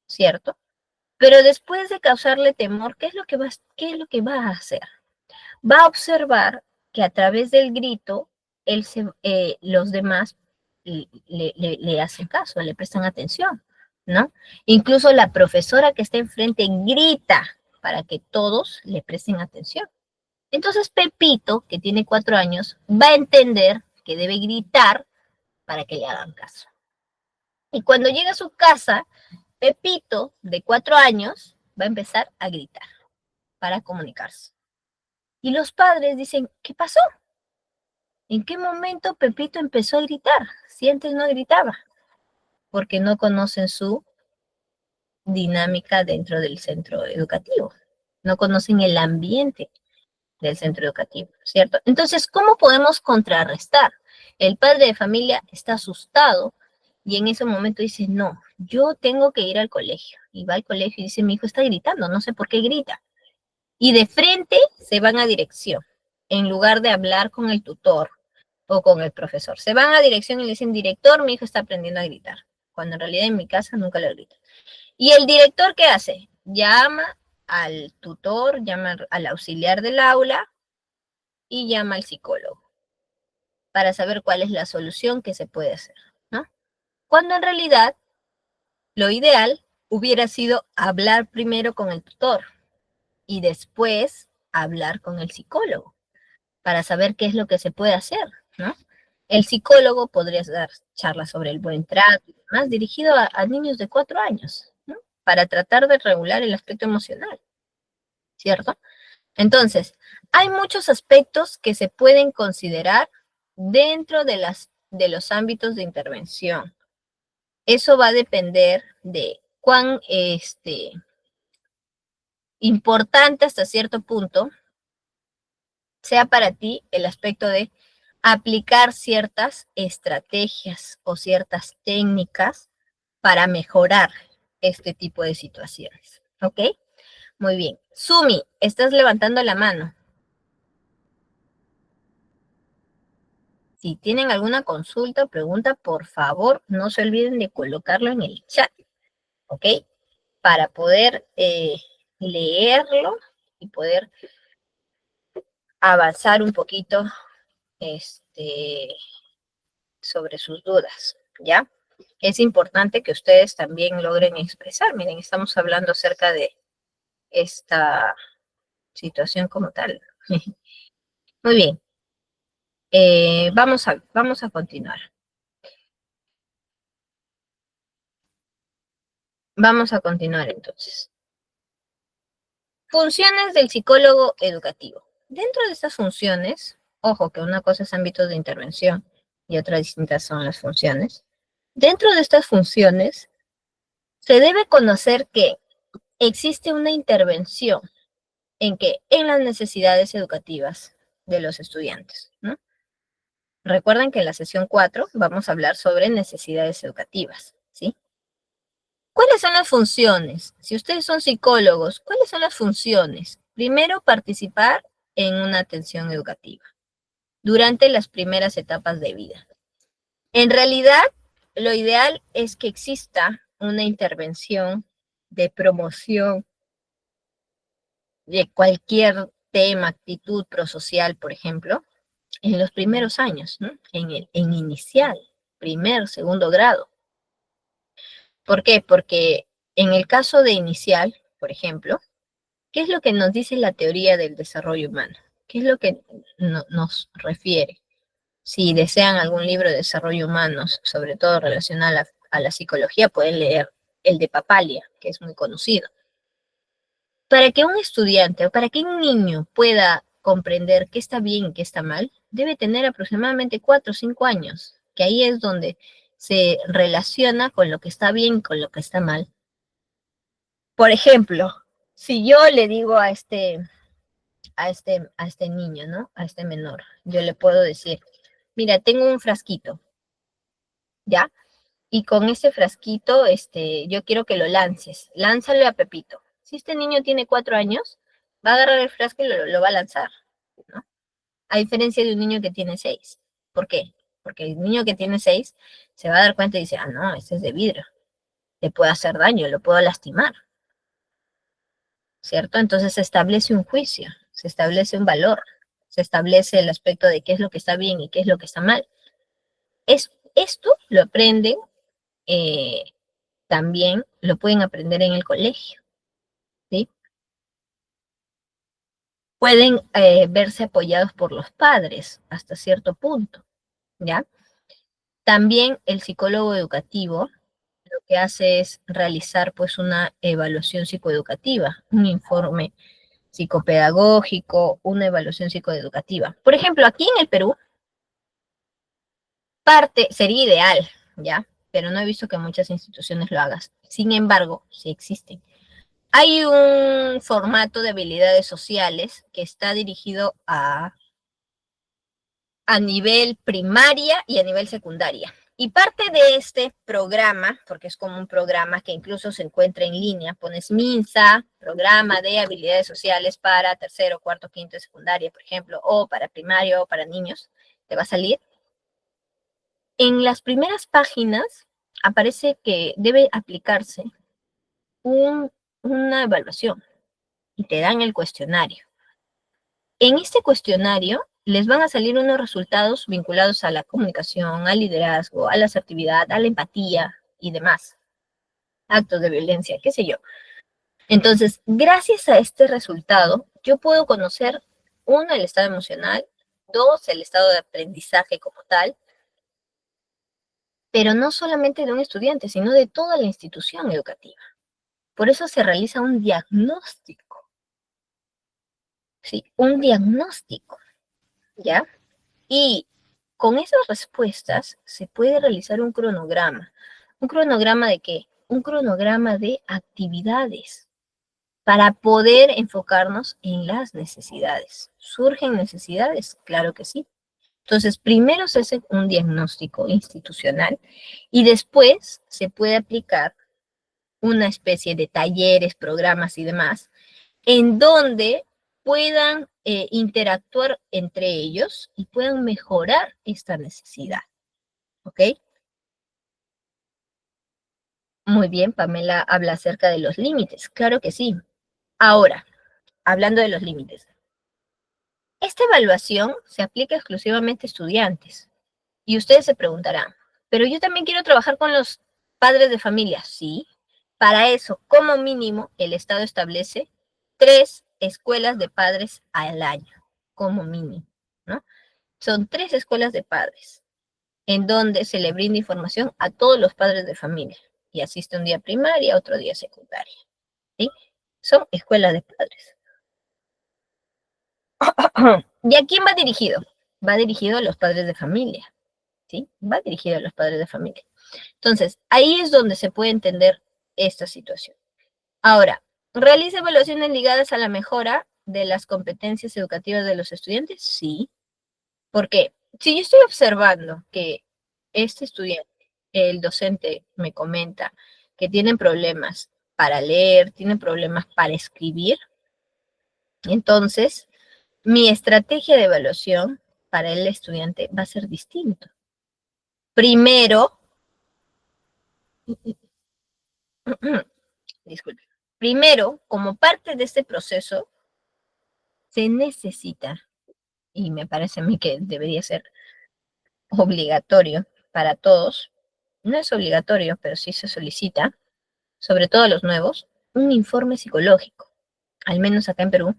¿cierto? Pero después de causarle temor, qué es lo que va a hacer? Va a observar que a través del grito, los demás le hacen caso, le prestan atención, ¿no? Incluso la profesora que está enfrente grita para que todos le presten atención. Entonces Pepito, que tiene 4 años, va a entender que debe gritar para que le hagan caso. Y cuando llega a su casa, Pepito, de 4 años, va a empezar a gritar para comunicarse. Y los padres dicen, ¿qué pasó? ¿En qué momento Pepito empezó a gritar? Si antes no gritaba, porque no conocen su dinámica dentro del centro educativo, no conocen el ambiente del centro educativo, ¿cierto? Entonces, ¿cómo podemos contrarrestar? El padre de familia está asustado y en ese momento dice, no, yo tengo que ir al colegio. Y va al colegio y dice, mi hijo está gritando, no sé por qué grita. Y de frente se van a dirección, en lugar de hablar con el tutor, o con el profesor. Se van a dirección y le dicen, director, mi hijo está aprendiendo a gritar, cuando en realidad en mi casa nunca le grita. ¿Y el director qué hace? Llama al tutor, llama al auxiliar del aula y llama al psicólogo para saber cuál es la solución que se puede hacer, ¿no? Cuando en realidad lo ideal hubiera sido hablar primero con el tutor y después hablar con el psicólogo para saber qué es lo que se puede hacer, ¿no? El psicólogo podría dar charlas sobre el buen trato y demás, dirigido a niños de 4 años, ¿no? Para tratar de regular el aspecto emocional, ¿cierto? Entonces, hay muchos aspectos que se pueden considerar dentro de los ámbitos de intervención. Eso va a depender de cuán importante hasta cierto punto sea para ti el aspecto de aplicar ciertas estrategias o ciertas técnicas para mejorar este tipo de situaciones. ¿Ok? Muy bien. Sumi, estás levantando la mano. Si tienen alguna consulta o pregunta, por favor, no se olviden de colocarlo en el chat, ¿ok? Para poder leerlo y poder avanzar un poquito sobre sus dudas, ¿ya? Es importante que ustedes también logren expresar. Miren, estamos hablando acerca de esta situación como tal. Muy bien, vamos a continuar. Vamos a continuar entonces. Funciones del psicólogo educativo. Dentro de estas funciones, ojo que una cosa es ámbito de intervención y otra distintas son las funciones. Dentro de estas funciones, se debe conocer que existe una intervención en las necesidades educativas de los estudiantes, ¿no? Recuerden que en la sesión 4 vamos a hablar sobre necesidades educativas, ¿sí? ¿Cuáles son las funciones? Si ustedes son psicólogos, ¿cuáles son las funciones? Primero, participar en una atención educativa durante las primeras etapas de vida. En realidad, lo ideal es que exista una intervención de promoción de cualquier tema, actitud prosocial, por ejemplo, en los primeros años, ¿no? En inicial, primer, segundo grado. ¿Por qué? Porque en el caso de inicial, por ejemplo, ¿qué es lo que nos dice la teoría del desarrollo humano? ¿Qué es lo que nos refiere? Si desean algún libro de desarrollo humano, sobre todo relacionado a la psicología, pueden leer el de Papalia, que es muy conocido. Para que un estudiante o para que un niño pueda comprender qué está bien y qué está mal, debe tener aproximadamente 4 o 5 años, que ahí es donde se relaciona con lo que está bien y con lo que está mal. Por ejemplo, si yo le digo a este niño, ¿no? A este menor, yo le puedo decir, mira, tengo un frasquito, ¿ya? Y con ese frasquito, yo quiero que lo lances. Lánzale a Pepito. Si este niño tiene 4 años, va a agarrar el frasco y lo va a lanzar, ¿no? A diferencia de un niño que tiene 6. ¿Por qué? Porque el niño que tiene 6 se va a dar cuenta y dice, ah, no, este es de vidrio. Le puede hacer daño, lo puedo lastimar, ¿cierto? Entonces se establece un juicio, se establece un valor, se establece el aspecto de qué es lo que está bien y qué es lo que está mal. Esto lo aprenden eh, también lo pueden aprender en el colegio, ¿sí? Pueden verse apoyados por los padres hasta cierto punto, ¿ya? También el psicólogo educativo lo que hace es realizar pues una evaluación psicoeducativa, un informe psicopedagógico, una evaluación psicoeducativa. Por ejemplo, aquí en el Perú, sería ideal, ¿ya? Pero no he visto que muchas instituciones lo hagan. Sin embargo, sí existen. Hay un formato de habilidades sociales que está dirigido a nivel primaria y a nivel secundaria. Y parte de este programa, porque es como un programa que incluso se encuentra en línea, pones MINSA, programa de habilidades sociales para tercero, cuarto, quinto de secundaria, por ejemplo, o para primario o para niños, te va a salir. En las primeras páginas aparece que debe aplicarse una evaluación y te dan el cuestionario. En este cuestionario les van a salir unos resultados vinculados a la comunicación, al liderazgo, a la asertividad, a la empatía y demás. Actos de violencia, qué sé yo. Entonces, gracias a este resultado, yo puedo conocer, uno, el estado emocional, dos, el estado de aprendizaje como tal, pero no solamente de un estudiante, sino de toda la institución educativa. Por eso se realiza un diagnóstico, ¿sí? Un diagnóstico, ¿ya? Y con esas respuestas se puede realizar un cronograma. ¿Un cronograma de qué? Un cronograma de actividades para poder enfocarnos en las necesidades. ¿Surgen necesidades? Claro que sí. Entonces, primero se hace un diagnóstico institucional y después se puede aplicar una especie de talleres, programas y demás, en donde puedan interactuar entre ellos y puedan mejorar esta necesidad. ¿Ok? Muy bien, Pamela habla acerca de los límites. Claro que sí. Ahora, hablando de los límites. Esta evaluación se aplica exclusivamente a estudiantes. Y ustedes se preguntarán, pero yo también quiero trabajar con los padres de familia. Sí, para eso, como mínimo, el Estado establece 3 escuelas de padres al año, como mínimo, ¿no? Son 3 escuelas de padres, en donde se le brinda información a todos los padres de familia. Y asiste un día primaria, otro día secundaria, ¿sí? Son escuelas de padres. ¿Y a quién va dirigido? Va dirigido a los padres de familia, ¿sí? Va dirigido a los padres de familia. Entonces, ahí es donde se puede entender esta situación. Ahora, ¿realiza evaluaciones ligadas a la mejora de las competencias educativas de los estudiantes? Sí. ¿Por qué? Si yo estoy observando que este estudiante, el docente me comenta que tienen problemas para leer, tienen problemas para escribir, entonces mi estrategia de evaluación para el estudiante va a ser distinto. Primero, disculpe, primero, como parte de este proceso, se necesita, y me parece a mí que debería ser obligatorio para todos, no es obligatorio, pero sí se solicita, sobre todo a los nuevos, un informe psicológico, al menos acá en Perú,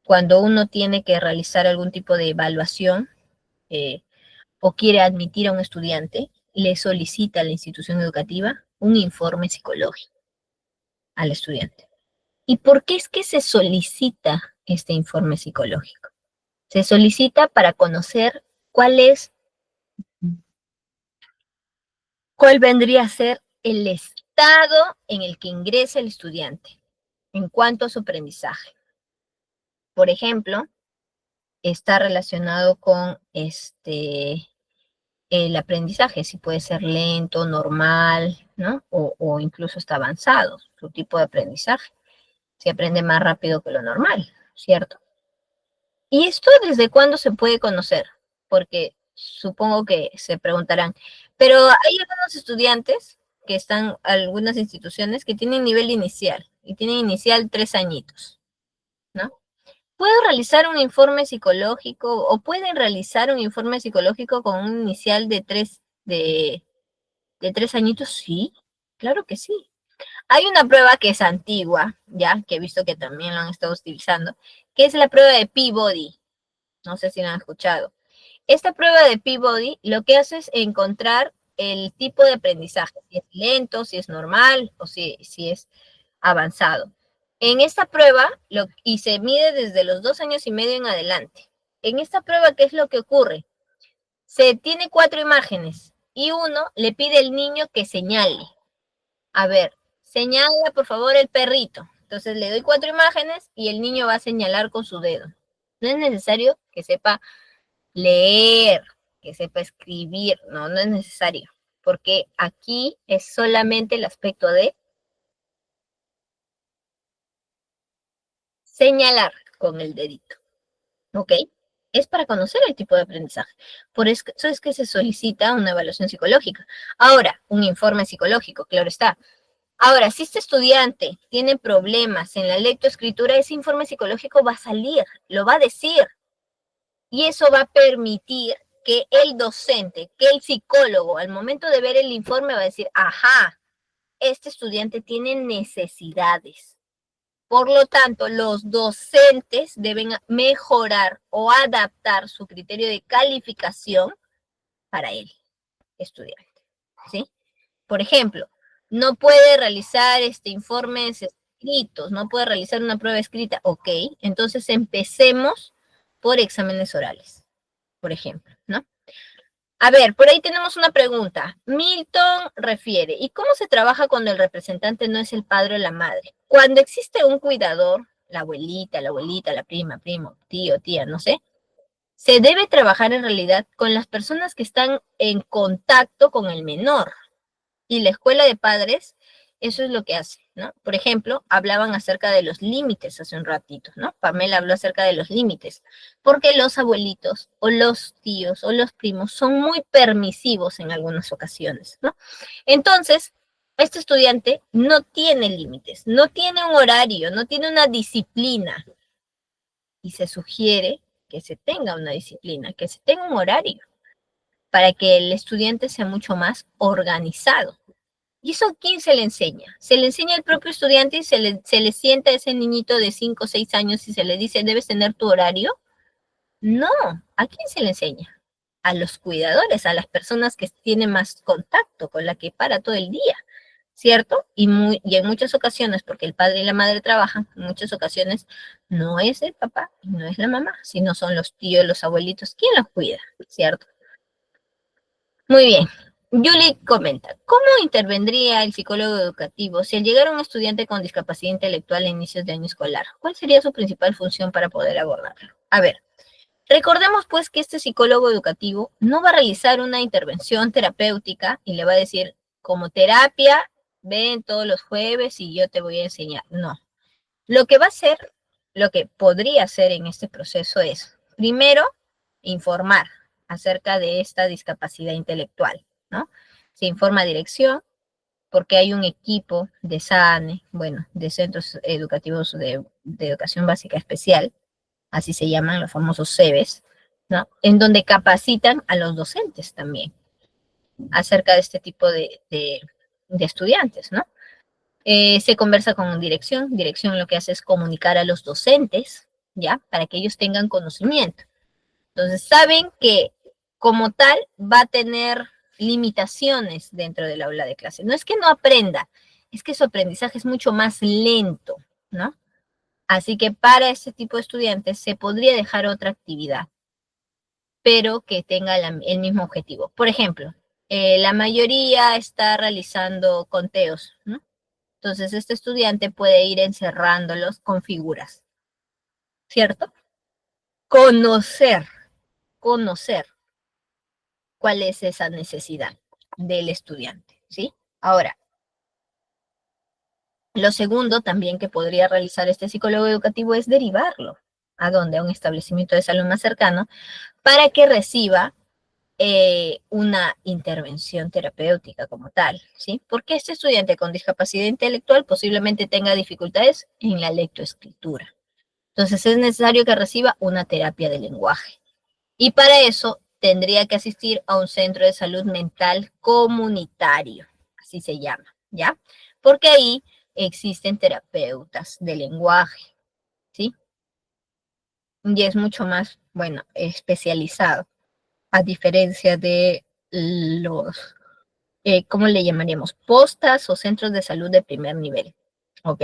cuando uno tiene que realizar algún tipo de evaluación eh, o quiere admitir a un estudiante, le solicita a la institución educativa un informe psicológico al estudiante. ¿Y por qué es que se solicita este informe psicológico? Se solicita para conocer cuál vendría a ser el estado en el que ingresa el estudiante en cuanto a su aprendizaje. Por ejemplo, está relacionado con el aprendizaje, si puede ser lento, normal, ¿no? O incluso está avanzado, su tipo de aprendizaje. Si aprende más rápido que lo normal, ¿cierto? ¿Y esto desde cuándo se puede conocer? Porque supongo que se preguntarán, pero hay algunos estudiantes que están en algunas instituciones que tienen nivel inicial y tienen inicial 3 añitos, ¿no? ¿Puedo realizar un informe psicológico o pueden realizar un informe psicológico con un inicial de 3 añitos? Sí, claro que sí. Hay una prueba que es antigua, ya, que he visto que también lo han estado utilizando, que es la prueba de Peabody. No sé si lo han escuchado. Esta prueba de Peabody lo que hace es encontrar el tipo de aprendizaje, si es lento, si es normal o si es avanzado. En esta prueba, y se mide desde los 2 años y medio en adelante. En esta prueba, ¿qué es lo que ocurre? Se tiene 4 imágenes y uno le pide al niño que señale. A ver, señala por favor el perrito. Entonces le doy 4 imágenes y el niño va a señalar con su dedo. No es necesario que sepa leer, que sepa escribir, no, no es necesario, porque aquí es solamente el aspecto de señalar con el dedito, ¿ok? Es para conocer el tipo de aprendizaje. Por eso es que se solicita una evaluación psicológica. Ahora, un informe psicológico, claro está. Ahora, si este estudiante tiene problemas en la lectoescritura, ese informe psicológico va a salir, lo va a decir. Y eso va a permitir que el docente, que el psicólogo, al momento de ver el informe va a decir, ajá, este estudiante tiene necesidades. Por lo tanto, los docentes deben mejorar o adaptar su criterio de calificación para el estudiante, ¿sí? Por ejemplo, no puede realizar informes escritos, no puede realizar una prueba escrita, ok, entonces empecemos por exámenes orales, por ejemplo, ¿no? A ver, por ahí tenemos una pregunta. Milton refiere, ¿y cómo se trabaja cuando el representante no es el padre o la madre? Cuando existe un cuidador, la abuelita, la prima, primo, tío, tía, no sé, se debe trabajar en realidad con las personas que están en contacto con el menor. Y la escuela de padres, eso es lo que hace, ¿no? Por ejemplo, hablaban acerca de los límites hace un ratito, ¿no? Pamela habló acerca de los límites, porque los abuelitos o los tíos o los primos son muy permisivos en algunas ocasiones, ¿no? Entonces, este estudiante no tiene límites, no tiene un horario, no tiene una disciplina, y se sugiere que se tenga una disciplina, que se tenga un horario, para que el estudiante sea mucho más organizado. ¿Y eso a quién se le enseña? Se le enseña al propio estudiante y se le sienta a ese niñito de 5 o 6 años y se le dice, ¿debes tener tu horario? No, ¿a quién se le enseña? A los cuidadores, a las personas que tienen más contacto, con la que para todo el día, ¿cierto? Y en muchas ocasiones, porque el padre y la madre trabajan, en muchas ocasiones no es el papá y no es la mamá, sino son los tíos, los abuelitos, ¿quién los cuida? ¿Cierto? Muy bien. Julie comenta, ¿cómo intervendría el psicólogo educativo si al llegar a un estudiante con discapacidad intelectual a inicios de año escolar? ¿Cuál sería su principal función para poder abordarlo? A ver, recordemos pues que este psicólogo educativo no va a realizar una intervención terapéutica y le va a decir, como terapia, ven todos los jueves y yo te voy a enseñar. No. Lo que va a hacer, lo que podría hacer en este proceso es, primero, informar acerca de esta discapacidad intelectual, ¿no? Se informa a dirección, porque hay un equipo de SANE, bueno, de Centros Educativos de Educación Básica Especial, así se llaman los famosos CEBES, ¿no? En donde capacitan a los docentes también acerca de este tipo de estudiantes, ¿no? Se conversa con dirección. Dirección lo que hace es comunicar a los docentes, ¿ya? Para que ellos tengan conocimiento. Entonces, saben que como tal va a tener limitaciones dentro del aula de clase. No es que no aprenda, es que su aprendizaje es mucho más lento, ¿no? Así que para este tipo de estudiantes se podría dejar otra actividad, pero que tenga el mismo objetivo. Por ejemplo, la mayoría está realizando conteos, ¿no? Entonces, este estudiante puede ir encerrándolos con figuras, ¿cierto? Conocer, conocer cuál es esa necesidad del estudiante, ¿sí? Ahora, lo segundo también que podría realizar este psicólogo educativo es derivarlo. ¿A dónde? A un establecimiento de salud más cercano para que reciba una intervención terapéutica como tal, ¿sí? Porque este estudiante con discapacidad intelectual posiblemente tenga dificultades en la lectoescritura. Entonces es necesario que reciba una terapia de lenguaje. Y para eso tendría que asistir a un centro de salud mental comunitario, así se llama, ¿ya? Porque ahí existen terapeutas de lenguaje, ¿sí? Y es mucho más, bueno, especializado, a diferencia de los, ¿cómo le llamaríamos? Postas o centros de salud de primer nivel, ¿ok?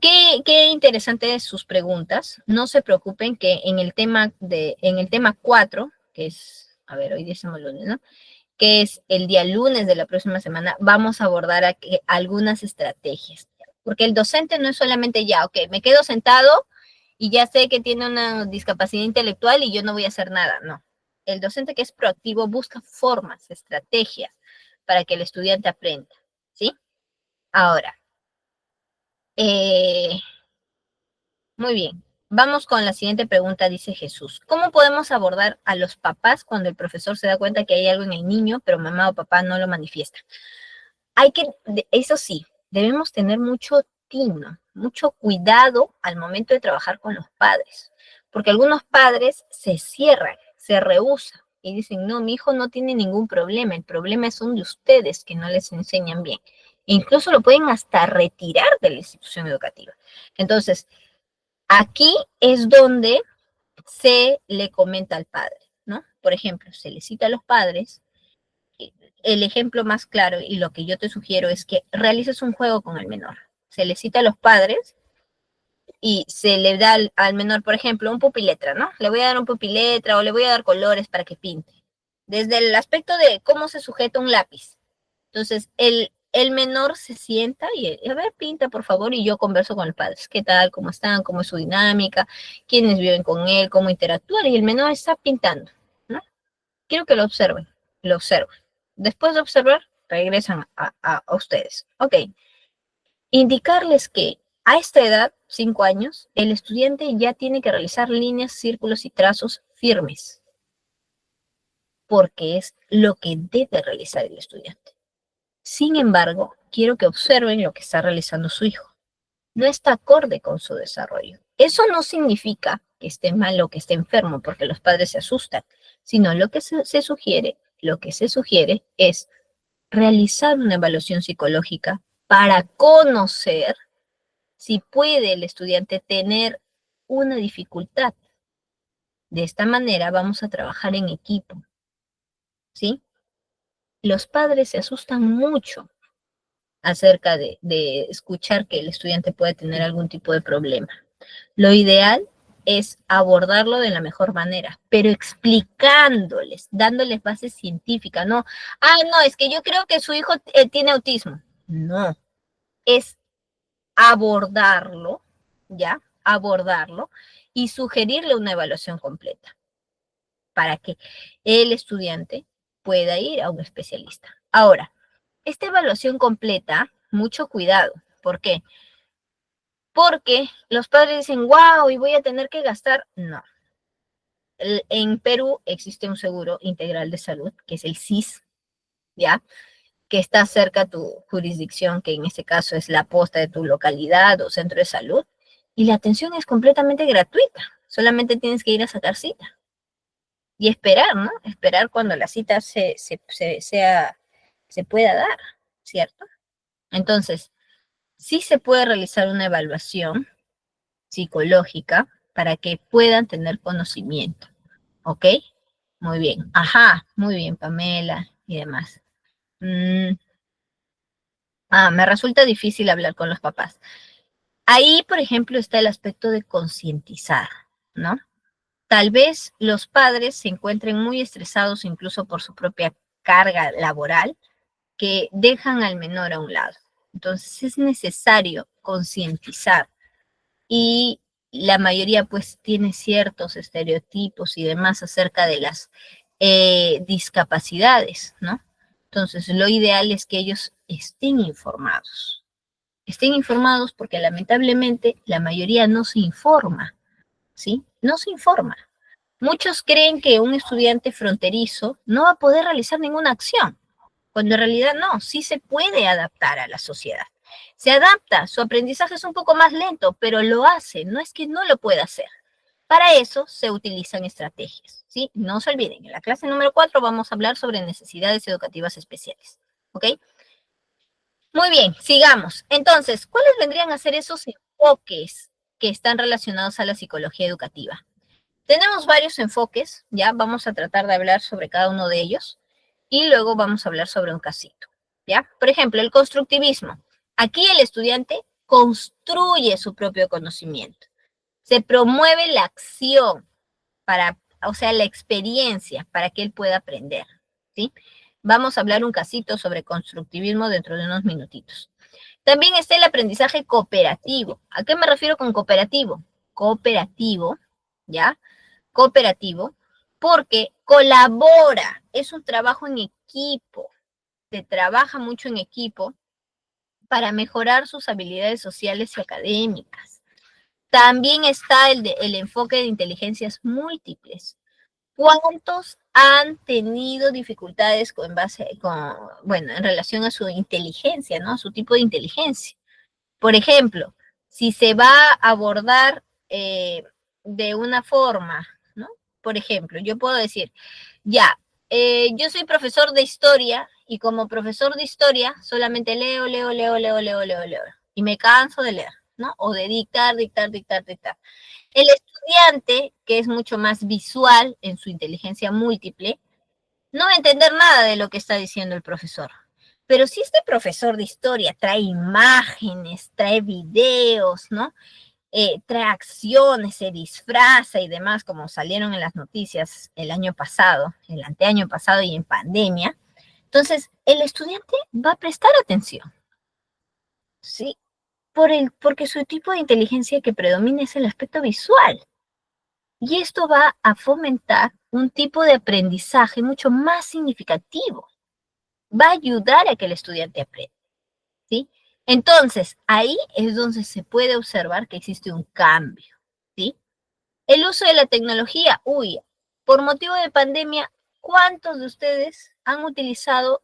Qué interesantes sus preguntas. No se preocupen que en el tema 4, que es, a ver, hoy decimos lunes, ¿no? Que es el día lunes de la próxima semana, vamos a abordar algunas estrategias. Porque el docente no es solamente ya, ok, me quedo sentado y ya sé que tiene una discapacidad intelectual y yo no voy a hacer nada, no. El docente que es proactivo busca formas, estrategias para que el estudiante aprenda, ¿sí? Ahora, eh, muy bien. Vamos con la siguiente pregunta, dice Jesús. ¿Cómo podemos abordar a los papás cuando el profesor se da cuenta que hay algo en el niño, pero mamá o papá no lo manifiesta? Eso sí, debemos tener mucho tino, mucho cuidado al momento de trabajar con los padres, porque algunos padres se cierran, se rehúsan y dicen, no, mi hijo no tiene ningún problema, el problema son de ustedes que no les enseñan bien. E incluso lo pueden hasta retirar de la institución educativa. Entonces, aquí es donde se le comenta al padre, ¿no? Por ejemplo, se le cita a los padres. El ejemplo más claro y lo que yo te sugiero es que realices un juego con el menor. Se le cita a los padres y se le da al menor, por ejemplo, un pupiletra, ¿no? Le voy a dar un pupiletra o le voy a dar colores para que pinte. Desde el aspecto de cómo se sujeta un lápiz. Entonces, el menor se sienta y, a ver, pinta, por favor, y yo converso con el padre. ¿Qué tal? ¿Cómo están? ¿Cómo es su dinámica? ¿Quiénes viven con él? ¿Cómo interactuar? Y el menor está pintando, ¿no? Quiero que lo observen, lo observen. Después de observar, regresan a ustedes. Ok, indicarles que a esta edad, 5 años, el estudiante ya tiene que realizar líneas, círculos y trazos firmes, porque es lo que debe realizar el estudiante. Sin embargo, quiero que observen lo que está realizando su hijo. No está acorde con su desarrollo. Eso no significa que esté mal o que esté enfermo, porque los padres se asustan, sino lo que se sugiere es realizar una evaluación psicológica para conocer si puede el estudiante tener una dificultad. De esta manera vamos a trabajar en equipo, ¿sí? Los padres se asustan mucho acerca de escuchar que el estudiante puede tener algún tipo de problema. Lo ideal es abordarlo de la mejor manera, pero explicándoles, dándoles base científica, no, no, es que yo creo que su hijo tiene autismo. No, es abordarlo, ¿ya? Abordarlo y sugerirle una evaluación completa para que el estudiante pueda ir a un especialista. Ahora, esta evaluación completa, mucho cuidado. ¿Por qué? Porque los padres dicen, wow, y voy a tener que gastar. No. En Perú existe un seguro integral de salud, que es el SIS, ¿ya? Que está cerca a tu jurisdicción, que en este caso es la posta de tu localidad o centro de salud, y la atención es completamente gratuita. Solamente tienes que ir a sacar cita y esperar, ¿no? Esperar cuando la cita se pueda dar, ¿cierto? Entonces, sí se puede realizar una evaluación psicológica para que puedan tener conocimiento, ¿ok? Muy bien, ajá, muy bien, Pamela y demás. Me resulta difícil hablar con los papás. Ahí, por ejemplo, está el aspecto de concientizar, ¿no? Tal vez los padres se encuentren muy estresados incluso por su propia carga laboral, que dejan al menor a un lado. Entonces es necesario concientizar y la mayoría pues tiene ciertos estereotipos y demás acerca de las discapacidades, ¿no? Entonces lo ideal es que ellos estén informados porque lamentablemente la mayoría no se informa, ¿sí? No se informa. Muchos creen que un estudiante fronterizo no va a poder realizar ninguna acción, cuando en realidad no, sí se puede adaptar a la sociedad. Se adapta, su aprendizaje es un poco más lento, pero lo hace, no es que no lo pueda hacer. Para eso se utilizan estrategias, ¿sí? No se olviden, en la clase número 4 vamos a hablar sobre necesidades educativas especiales, ¿ok? Muy bien, sigamos. Entonces, ¿cuáles vendrían a ser esos enfoques que están relacionados a la psicología educativa? Tenemos varios enfoques, ya vamos a tratar de hablar sobre cada uno de ellos y luego vamos a hablar sobre un casito, ¿ya? Por ejemplo, el constructivismo. Aquí el estudiante construye su propio conocimiento. Se promueve la acción o sea, la experiencia para que él pueda aprender, ¿sí? Vamos a hablar un casito sobre constructivismo dentro de unos minutitos. También está el aprendizaje cooperativo. ¿A qué me refiero con cooperativo? Cooperativo, ¿ya? Cooperativo, porque colabora, es un trabajo en equipo, se trabaja mucho en equipo para mejorar sus habilidades sociales y académicas. También está el enfoque de inteligencias múltiples. ¿Cuántos han tenido dificultades bueno, en relación a su inteligencia, ¿no? A su tipo de inteligencia. Por ejemplo, si se va a abordar de una forma, ¿no? Por ejemplo, yo puedo decir, ya, yo soy profesor de historia y como profesor de historia solamente leo, leo, leo, leo, leo, leo, leo. Y me canso de leer, ¿no? O de dictar, dictar, dictar, dictar. El estudiante, que es mucho más visual en su inteligencia múltiple, no va a entender nada de lo que está diciendo el profesor. Pero si este profesor de historia trae imágenes, trae videos, ¿no? Trae acciones, se disfraza y demás, como salieron en las noticias el año pasado, el anteaño pasado y en pandemia, entonces el estudiante va a prestar atención, ¿sí? Porque su tipo de inteligencia que predomina es el aspecto visual. Y esto va a fomentar un tipo de aprendizaje mucho más significativo. Va a ayudar a que el estudiante aprenda, ¿sí? Entonces, ahí es donde se puede observar que existe un cambio, ¿sí? El uso de la tecnología, por motivo de pandemia, ¿cuántos de ustedes han utilizado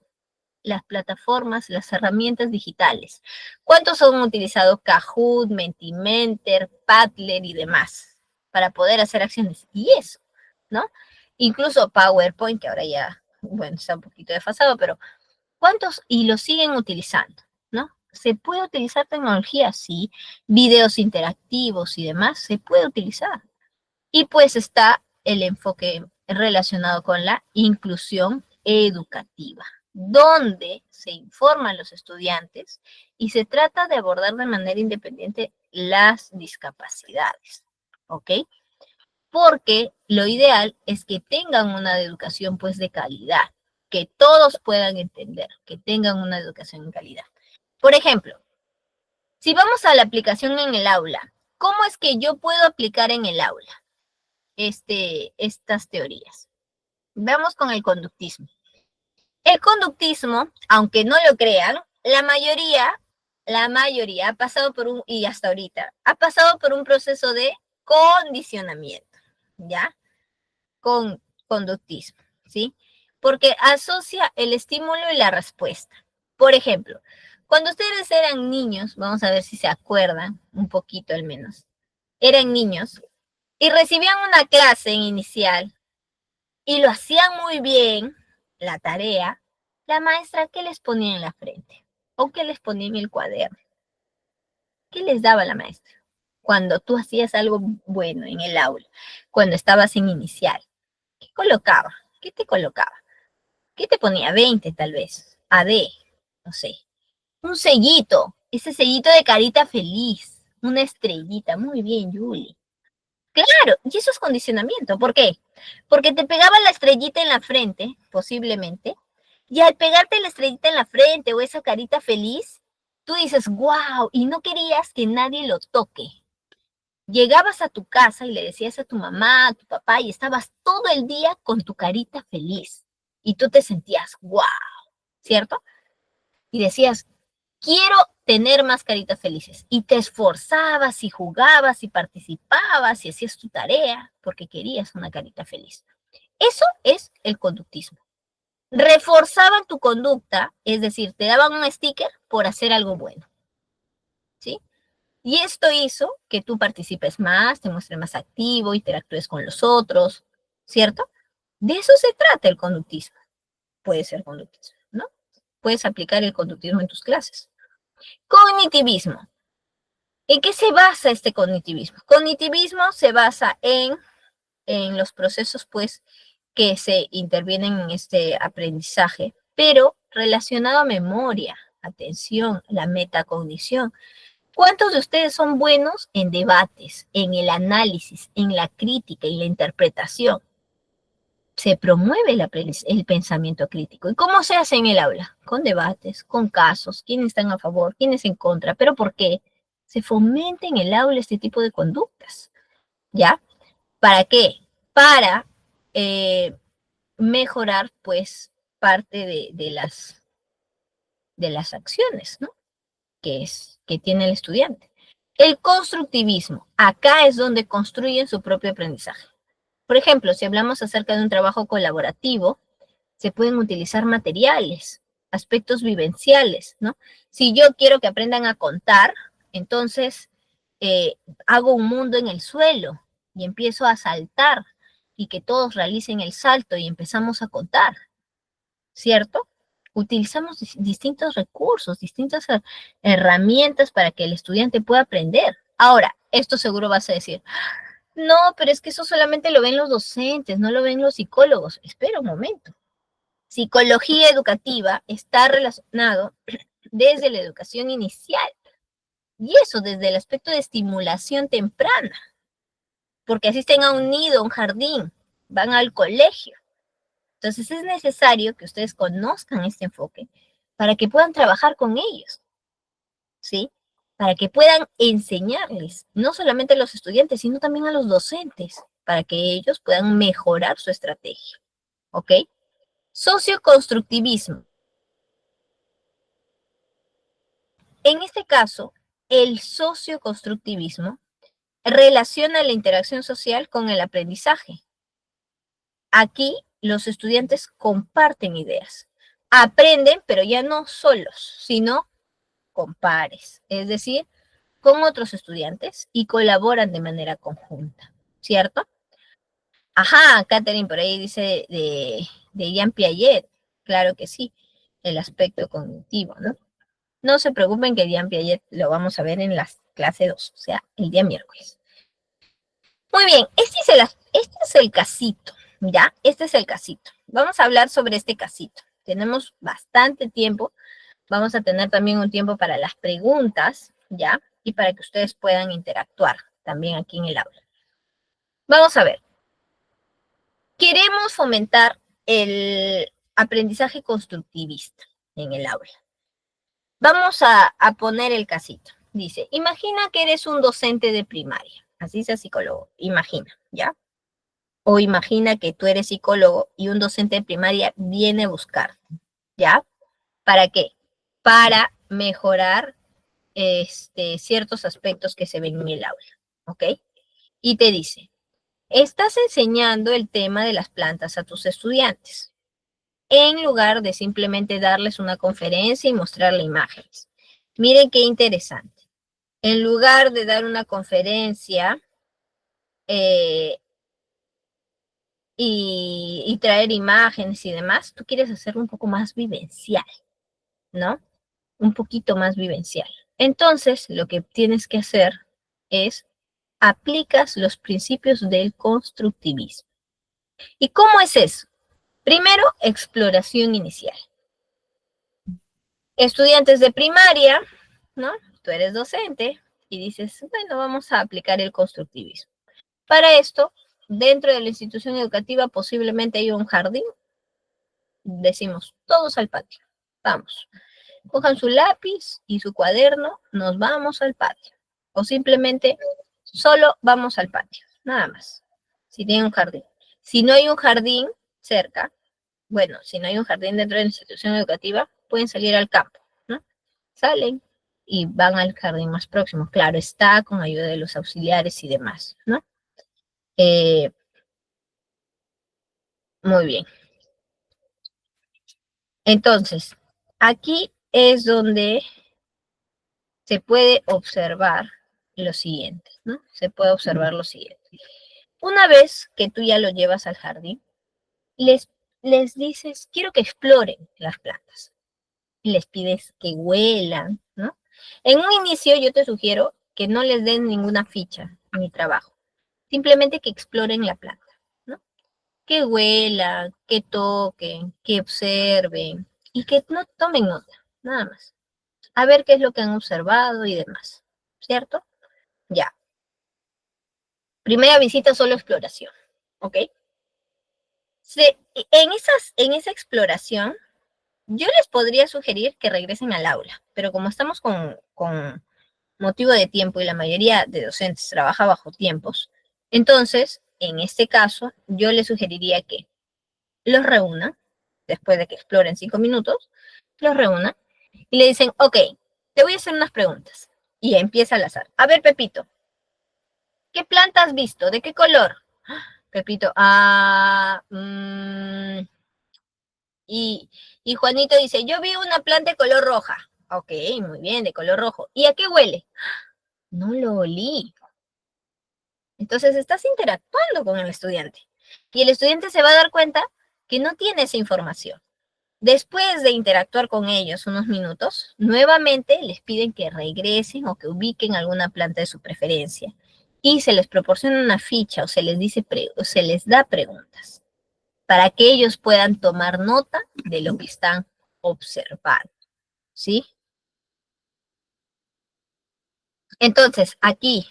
las plataformas, las herramientas digitales? ¿Cuántos han utilizado Kahoot, Mentimeter, Padlet y demás para poder hacer acciones? Y eso, ¿no? Incluso PowerPoint, que ahora ya, bueno, está un poquito desfasado, pero ¿cuántos y lo siguen utilizando? ¿No? ¿Se puede utilizar tecnología? Sí. Videos interactivos y demás, se puede utilizar. Y pues está el enfoque relacionado con la inclusión educativa, donde se informan los estudiantes y se trata de abordar de manera independiente las discapacidades, ¿ok? Porque lo ideal es que tengan una educación pues de calidad, que todos puedan entender, que tengan una educación en calidad. Por ejemplo, si vamos a la aplicación en el aula, ¿cómo es que yo puedo aplicar en el aula estas teorías? Veamos con el conductismo. El conductismo, aunque no lo crean, la mayoría ha pasado por y hasta ahorita, ha pasado por un proceso de condicionamiento, ¿ya? Con conductismo, ¿sí? Porque asocia el estímulo y la respuesta. Por ejemplo, cuando ustedes eran niños, vamos a ver si se acuerdan, un poquito al menos, eran niños y recibían una clase inicial y lo hacían muy bien, la tarea, la maestra, ¿qué les ponía en la frente? ¿O qué les ponía en el cuaderno? ¿Qué les daba la maestra? Cuando tú hacías algo bueno en el aula, cuando estabas en inicial, ¿qué colocaba? ¿Qué te colocaba? ¿Qué te ponía? 20 tal vez. AD, no sé. Un sellito, ese sellito de carita feliz, una estrellita. Muy bien, Julie. Claro, y eso es condicionamiento. ¿Por qué? Porque te pegaba la estrellita en la frente, posiblemente, y al pegarte la estrellita en la frente o esa carita feliz, tú dices, wow, y no querías que nadie lo toque. Llegabas a tu casa y le decías a tu mamá, a tu papá, y estabas todo el día con tu carita feliz. Y tú te sentías, wow, ¿cierto? Y decías, quiero tener más caritas felices. Y te esforzabas y jugabas y participabas y hacías tu tarea porque querías una carita feliz. Eso es el conductismo. Reforzaban tu conducta, es decir, te daban un sticker por hacer algo bueno. ¿Sí? Y esto hizo que tú participes más, te muestres más activo, interactúes con los otros, ¿cierto? De eso se trata el conductismo. Puede ser conductismo, ¿no? Puedes aplicar el conductismo en tus clases. Cognitivismo. ¿En qué se basa este cognitivismo? Cognitivismo se basa en los procesos, pues, que se intervienen en este aprendizaje, pero relacionado a memoria, atención, la metacognición. ¿Cuántos de ustedes son buenos en debates, en el análisis, en la crítica y la interpretación? Se promueve el pensamiento crítico. ¿Y cómo se hace en el aula? Con debates, con casos, quiénes están a favor, quiénes en contra, pero ¿por qué? Se fomenta en el aula este tipo de conductas, ¿ya? ¿Para qué? Para mejorar, pues, parte de las acciones, ¿no? Que tiene el estudiante. El constructivismo. Acá es donde construyen su propio aprendizaje. Por ejemplo, si hablamos acerca de un trabajo colaborativo, se pueden utilizar materiales, aspectos vivenciales, ¿no? Si yo quiero que aprendan a contar, entonces hago un mundo en el suelo y empiezo a saltar y que todos realicen el salto y empezamos a contar, ¿cierto? Utilizamos distintos recursos, distintas herramientas para que el estudiante pueda aprender. Ahora, esto seguro vas a decir, no, pero es que eso solamente lo ven los docentes, no lo ven los psicólogos. Espera un momento. Psicología educativa está relacionado desde la educación inicial y eso desde el aspecto de estimulación temprana, porque asisten a un nido, a un jardín, van al colegio. Entonces es necesario que ustedes conozcan este enfoque para que puedan trabajar con ellos, ¿sí? Para que puedan enseñarles, no solamente a los estudiantes, sino también a los docentes, para que ellos puedan mejorar su estrategia, ¿ok? Socioconstructivismo. En este caso, el socioconstructivismo relaciona la interacción social con el aprendizaje. Aquí los estudiantes comparten ideas, aprenden, pero ya no solos, sino con pares, es decir, con otros estudiantes y colaboran de manera conjunta, ¿cierto? Ajá, Catherine por ahí dice de Jean Piaget, claro que sí, el aspecto cognitivo, ¿no? No se preocupen que Jean Piaget lo vamos a ver en la clase 2, o sea, el día miércoles. Muy bien, este es el casito, ¿ya? Este es el casito. Vamos a hablar sobre este casito. Tenemos bastante tiempo. Vamos a tener también un tiempo para las preguntas, ¿ya? Y para que ustedes puedan interactuar también aquí en el aula. Vamos a ver. Queremos fomentar el aprendizaje constructivista en el aula. Vamos a poner el casito. Dice, imagina que eres un docente de primaria, así sea psicólogo, imagina, ¿ya? O imagina que tú eres psicólogo y un docente de primaria viene a buscarte, ¿ya? ¿Para qué? Para mejorar ciertos aspectos que se ven en el aula, ¿ok? Y te dice, estás enseñando el tema de las plantas a tus estudiantes, en lugar de simplemente darles una conferencia y mostrarle imágenes. Miren qué interesante. En lugar de dar una conferencia eh, y traer imágenes y demás, tú quieres hacerlo un poco más vivencial, ¿no? Un poquito más vivencial. Entonces, lo que tienes que hacer es aplicas los principios del constructivismo. ¿Y cómo es eso? Primero, exploración inicial. Estudiantes de primaria, ¿no? Tú eres docente y dices, bueno, vamos a aplicar el constructivismo. Para esto, dentro de la institución educativa posiblemente hay un jardín. Decimos, todos al patio. Vamos. Cojan su lápiz y su cuaderno, nos vamos al patio. O simplemente, solo vamos al patio, nada más. Si tiene un jardín. Si no hay un jardín cerca, bueno, si no hay un jardín dentro de la institución educativa, pueden salir al campo, ¿no? Salen y van al jardín más próximo. Claro, está con ayuda de los auxiliares y demás, ¿no? Muy bien. Entonces, aquí es donde se puede observar lo siguiente, ¿no? Se puede observar lo siguiente. Una vez que tú ya lo llevas al jardín, les, les dices, quiero que exploren las plantas. Les pides que huelan, ¿no? En un inicio yo te sugiero que no les den ninguna ficha ni trabajo, simplemente que exploren la planta, ¿no? Que huelan, que toquen, que observen y que no tomen nota, nada más. A ver qué es lo que han observado y demás, ¿cierto? Ya. Primera visita, solo exploración, ¿ok? En esa exploración, yo les podría sugerir que regresen al aula, pero como estamos con motivo de tiempo y la mayoría de docentes trabaja bajo tiempos, entonces, en este caso, yo les sugeriría que los reúnan, después de que exploren 5 minutos, los reúnan y le dicen, ok, te voy a hacer unas preguntas. Y empieza al azar. A ver, Pepito, ¿qué planta has visto? ¿De qué color? Pepito, y, y Juanito dice, yo vi una planta de color roja. Ok, muy bien, de color rojo. ¿Y a qué huele? No lo olí. Entonces estás interactuando con el estudiante. Y el estudiante se va a dar cuenta que no tiene esa información. Después de interactuar con ellos unos minutos, nuevamente les piden que regresen o que ubiquen alguna planta de su preferencia. Y se les proporciona una ficha o se les dice o se les da preguntas para que ellos puedan tomar nota de lo que están observando, ¿sí? Entonces, aquí,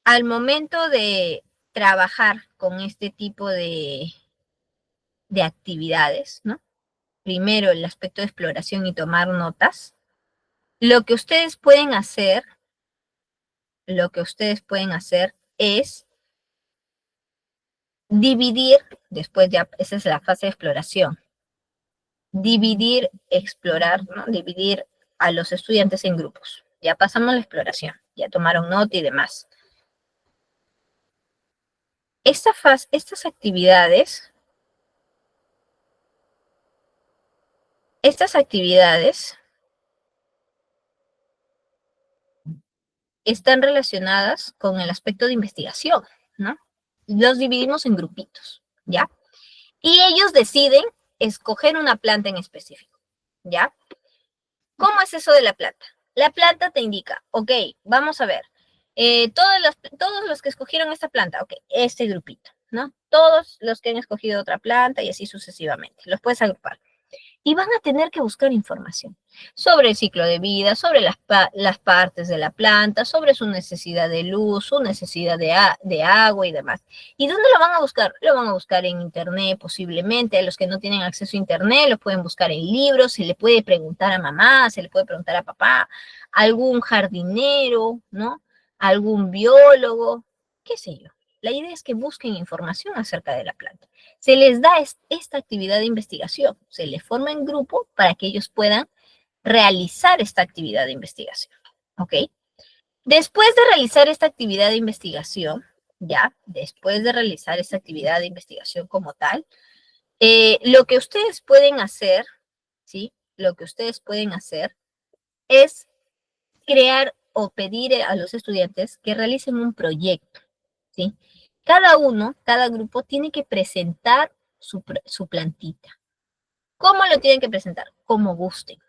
al momento de trabajar con este tipo de actividades, ¿no? Primero el aspecto de exploración y tomar notas. Lo que ustedes pueden hacer, es dividir, después ya, esa es la fase de exploración, dividir, explorar, ¿no? Dividir a los estudiantes en grupos. Ya pasamos la exploración, ya tomaron nota y demás. Estas actividades están relacionadas con el aspecto de investigación, ¿no? Los dividimos en grupitos, ¿ya? Y ellos deciden escoger una planta en específico, ¿ya? ¿Cómo es eso de la planta? La planta te indica, ok, vamos a ver, todos los que escogieron esta planta, ok, este grupito, ¿no? Todos los que han escogido otra planta y así sucesivamente, los puedes agrupar. Y van a tener que buscar información sobre el ciclo de vida, sobre las partes de la planta, sobre su necesidad de luz, su necesidad de agua y demás. ¿Y dónde lo van a buscar? Lo van a buscar en internet posiblemente. A los que no tienen acceso a internet lo pueden buscar en libros, se le puede preguntar a mamá, se le puede preguntar a papá, algún jardinero, ¿no? Algún biólogo, qué sé yo. La idea es que busquen información acerca de la planta. Se les da esta actividad de investigación, se les forma en grupo para que ellos puedan realizar esta actividad de investigación. ¿Ok? Después de realizar esta actividad de investigación, ya, después de realizar esta actividad de investigación como tal, lo que ustedes pueden hacer, ¿sí? Lo que ustedes pueden hacer es crear o pedir a los estudiantes que realicen un proyecto, ¿sí? Cada grupo tiene que presentar su plantita. ¿Cómo lo tienen que presentar? Como gusten.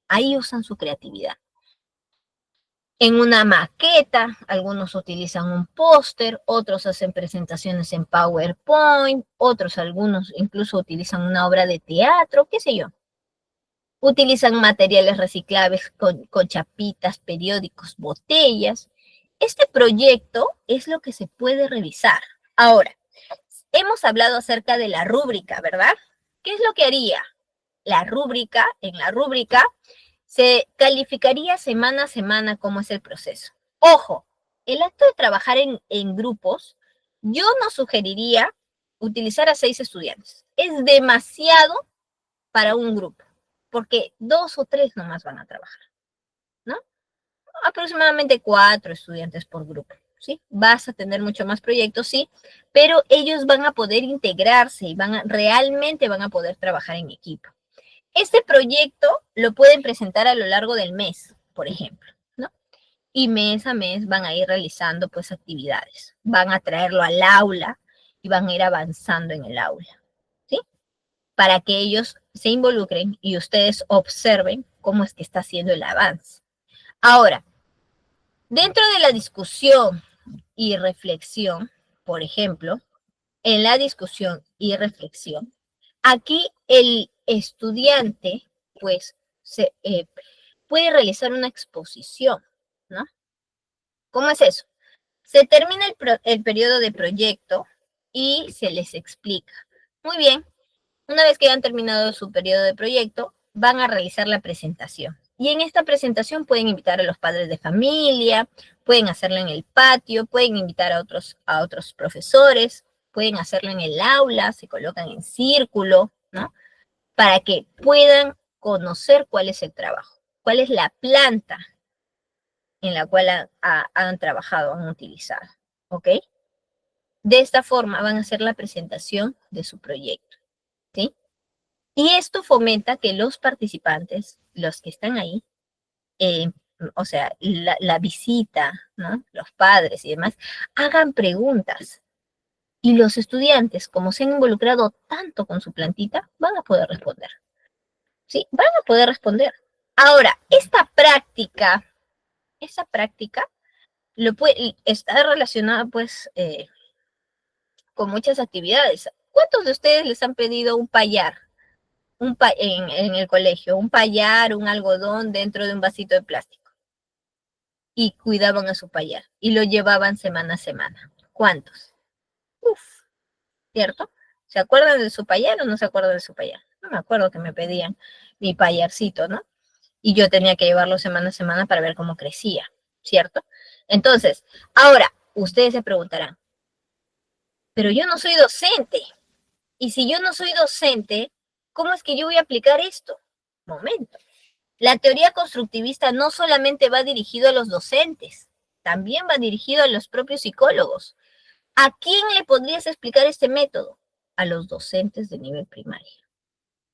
Ahí usan su creatividad. En una maqueta, algunos utilizan un póster, otros hacen presentaciones en PowerPoint, algunos incluso utilizan una obra de teatro, qué sé yo. Utilizan materiales reciclables con chapitas, periódicos, botellas. Este proyecto es lo que se puede revisar. Ahora, hemos hablado acerca de la rúbrica, ¿verdad? ¿Qué es lo que haría? En la rúbrica se calificaría semana a semana cómo es el proceso. Ojo, el acto de trabajar en grupos, yo no sugeriría utilizar a 6 estudiantes. Es demasiado para un grupo, porque 2 o 3 nomás van a trabajar, ¿no? Aproximadamente 4 estudiantes por grupo, ¿sí? Vas a tener mucho más proyectos, sí, pero ellos van a poder integrarse y realmente van a poder trabajar en equipo. Este proyecto lo pueden presentar a lo largo del mes, por ejemplo, ¿no? Y mes a mes van a ir realizando pues actividades. Van a traerlo al aula y van a ir avanzando en el aula, ¿sí? Para que ellos se involucren y ustedes observen cómo es que está haciendo el avance. Ahora, dentro de la discusión y reflexión, por ejemplo, en la discusión y reflexión, aquí el estudiante, pues, puede realizar una exposición, ¿no? ¿Cómo es eso? Se termina el periodo de proyecto y se les explica. Muy bien, una vez que hayan terminado su periodo de proyecto, van a realizar la presentación. Y en esta presentación pueden invitar a los padres de familia, pueden hacerlo en el patio, pueden invitar a otros profesores, pueden hacerlo en el aula, se colocan en círculo, ¿no? Para que puedan conocer cuál es el trabajo, cuál es la planta en la cual han trabajado, han utilizado, ¿ok? De esta forma van a hacer la presentación de su proyecto, ¿sí? Y esto fomenta que los participantes, los que están ahí, eh, o sea, la visita, ¿no? Los padres y demás, hagan preguntas. Y los estudiantes, como se han involucrado tanto con su plantita, van a poder responder. ¿Sí? Van a poder responder. Ahora, esa práctica está relacionada, pues, con muchas actividades. ¿Cuántos de ustedes les han pedido un payar en el colegio? Un payar, un algodón dentro de un vasito de plástico. Y cuidaban a su payar. Y lo llevaban semana a semana. ¿Cuántos? Uf, ¿cierto? ¿Se acuerdan de su payar o no se acuerdan de su payar? No me acuerdo que me pedían mi payarcito, ¿no? Y yo tenía que llevarlo semana a semana para ver cómo crecía, ¿cierto? Entonces, ahora, ustedes se preguntarán, pero yo no soy docente. Y si yo no soy docente, ¿cómo es que yo voy a aplicar esto? Momento. La teoría constructivista no solamente va dirigido a los docentes, también va dirigido a los propios psicólogos. ¿A quién le podrías explicar este método? A los docentes de nivel primario.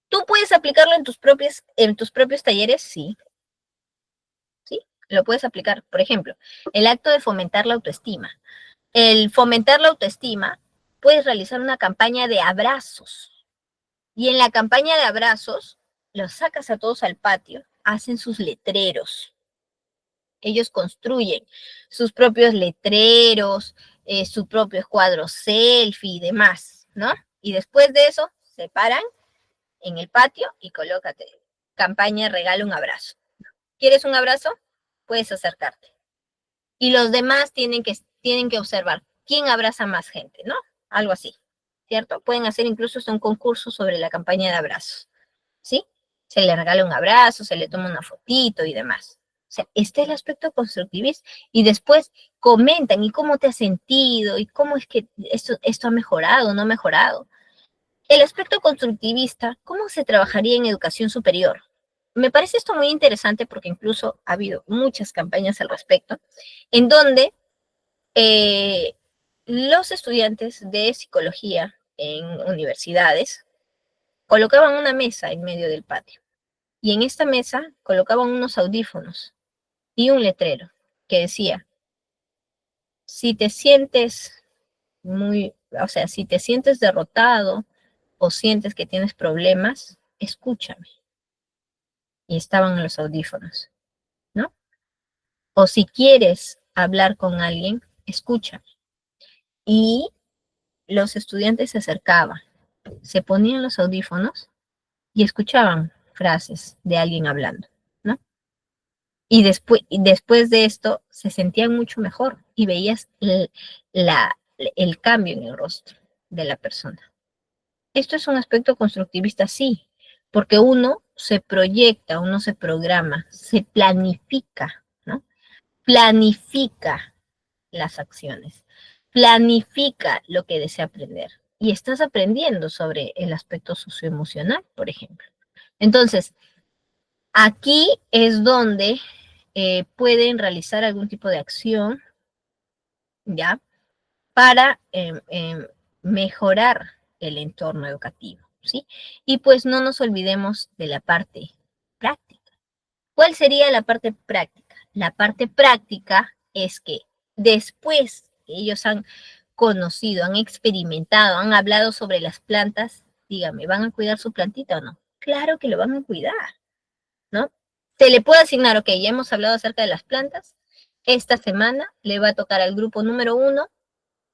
¿Tú puedes aplicarlo en tus propios talleres? Sí. ¿Sí? Lo puedes aplicar. Por ejemplo, el acto de fomentar la autoestima. El fomentar la autoestima, puedes realizar una campaña de abrazos. Y en la campaña de abrazos, los sacas a todos al patio, hacen sus letreros. Ellos construyen sus propios letreros, sus propios cuadros selfie y demás, ¿no? Y después de eso, se paran en el patio y colócate. Campaña regala un abrazo. ¿Quieres un abrazo? Puedes acercarte. Y los demás tienen que observar quién abraza más gente, ¿no? Algo así, ¿cierto? Pueden hacer incluso un concurso sobre la campaña de abrazos, ¿sí? Se le regala un abrazo, se le toma una fotito y demás. O sea, este es el aspecto constructivista. Y después comentan, ¿y cómo te has sentido? ¿Y cómo es que esto ha mejorado o no ha mejorado? El aspecto constructivista, ¿cómo se trabajaría en educación superior? Me parece esto muy interesante porque incluso ha habido muchas campañas al respecto, en donde los estudiantes de psicología en universidades colocaban una mesa en medio del patio y en esta mesa colocaban unos audífonos y un letrero que decía, si te sientes si te sientes derrotado o sientes que tienes problemas, escúchame. Y estaban en los audífonos, ¿no? O si quieres hablar con alguien, escúchame. Y los estudiantes se acercaban, se ponían los audífonos y escuchaban frases de alguien hablando, ¿no? Y después de esto se sentían mucho mejor y veías el cambio en el rostro de la persona. Esto es un aspecto constructivista, sí, porque uno se proyecta, uno se programa, se planifica, ¿no? Planifica las acciones, planifica lo que desea aprender y estás aprendiendo sobre el aspecto socioemocional, por ejemplo. Entonces, aquí es donde pueden realizar algún tipo de acción, ¿ya? Para mejorar el entorno educativo, ¿sí? Y pues no nos olvidemos de la parte práctica. ¿Cuál sería la parte práctica? La parte práctica es que después que ellos han conocido, han experimentado, han hablado sobre las plantas, dígame, ¿van a cuidar su plantita o no? Claro que lo van a cuidar, ¿no? Se le puede asignar, ok, ya hemos hablado acerca de las plantas, esta semana le va a tocar al grupo número 1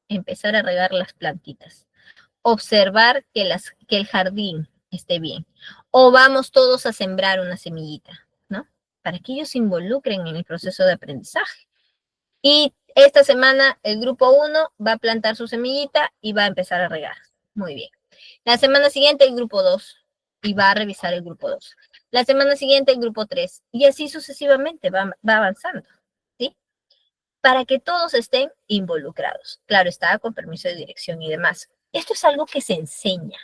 empezar a regar las plantitas, observar que el jardín esté bien, o vamos todos a sembrar una semillita, ¿no? Para que ellos se involucren en el proceso de aprendizaje. Y esta semana el grupo 1 va a plantar su semillita y va a empezar a regar. Muy bien. La semana siguiente el grupo 2 y va a revisar el grupo 2. La semana siguiente el grupo 3 y así sucesivamente va avanzando, ¿sí? Para que todos estén involucrados. Claro está, con permiso de dirección y demás. Esto es algo que se enseña,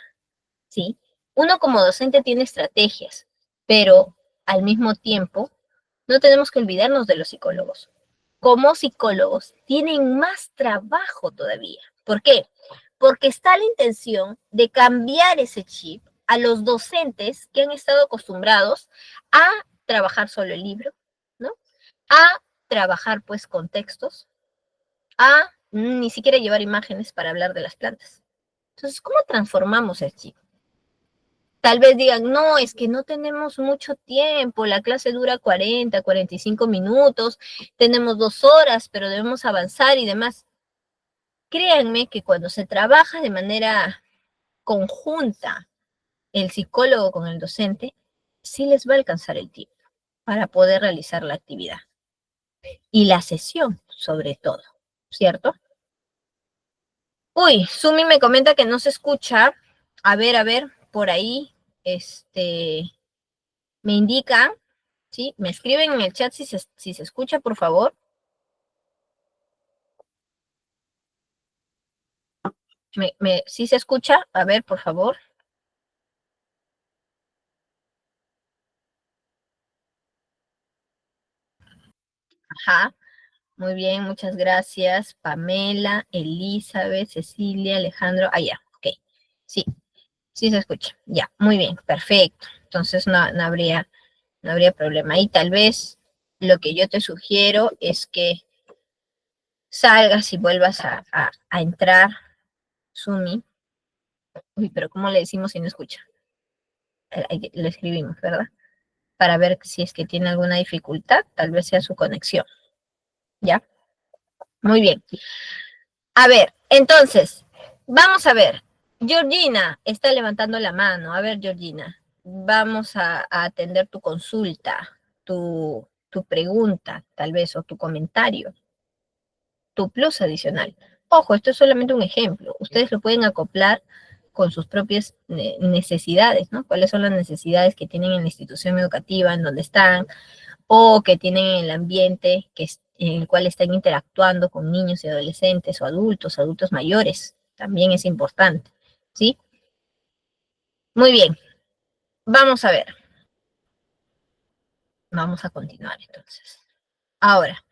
¿sí? Uno como docente tiene estrategias, pero al mismo tiempo no tenemos que olvidarnos de los psicólogos. Como psicólogos tienen más trabajo todavía. ¿Por qué? Porque está la intención de cambiar ese chip a los docentes que han estado acostumbrados a trabajar solo el libro, ¿no? A trabajar pues con textos, a ni siquiera llevar imágenes para hablar de las plantas. Entonces, ¿cómo transformamos el chip? Tal vez digan, no, es que no tenemos mucho tiempo, la clase dura 40, 45 minutos, tenemos 2 horas, pero debemos avanzar y demás. Créanme que cuando se trabaja de manera conjunta el psicólogo con el docente, sí les va a alcanzar el tiempo para poder realizar la actividad. Y la sesión, sobre todo, ¿cierto? Uy, Sumi me comenta que no se escucha. A ver, por ahí, me indica, ¿sí? Me escriben en el chat si se escucha, por favor. ¿Sí se escucha? A ver, por favor. Ajá, muy bien, muchas gracias. Pamela, Elizabeth, Cecilia, Alejandro. Ah, ya, ok. Sí, sí se escucha. Ya, muy bien, perfecto. Entonces no habría problema. Y tal vez lo que yo te sugiero es que salgas y vuelvas a entrar, Sumi. Uy, pero ¿cómo le decimos si no escucha? Le escribimos, ¿verdad? Para ver si es que tiene alguna dificultad, tal vez sea su conexión. ¿Ya? Muy bien. A ver, entonces, vamos a ver. Georgina está levantando la mano. A ver, Georgina, vamos a atender tu consulta, tu pregunta, tal vez, o tu comentario, tu plus adicional. Ojo, esto es solamente un ejemplo. Ustedes lo pueden acoplar con sus propias necesidades, ¿no? ¿Cuáles son las necesidades que tienen en la institución educativa, en donde están, o que tienen en el ambiente en el cual están interactuando con niños y adolescentes o adultos mayores? También es importante, ¿sí? Muy bien, vamos a ver. Vamos a continuar entonces. Ahora,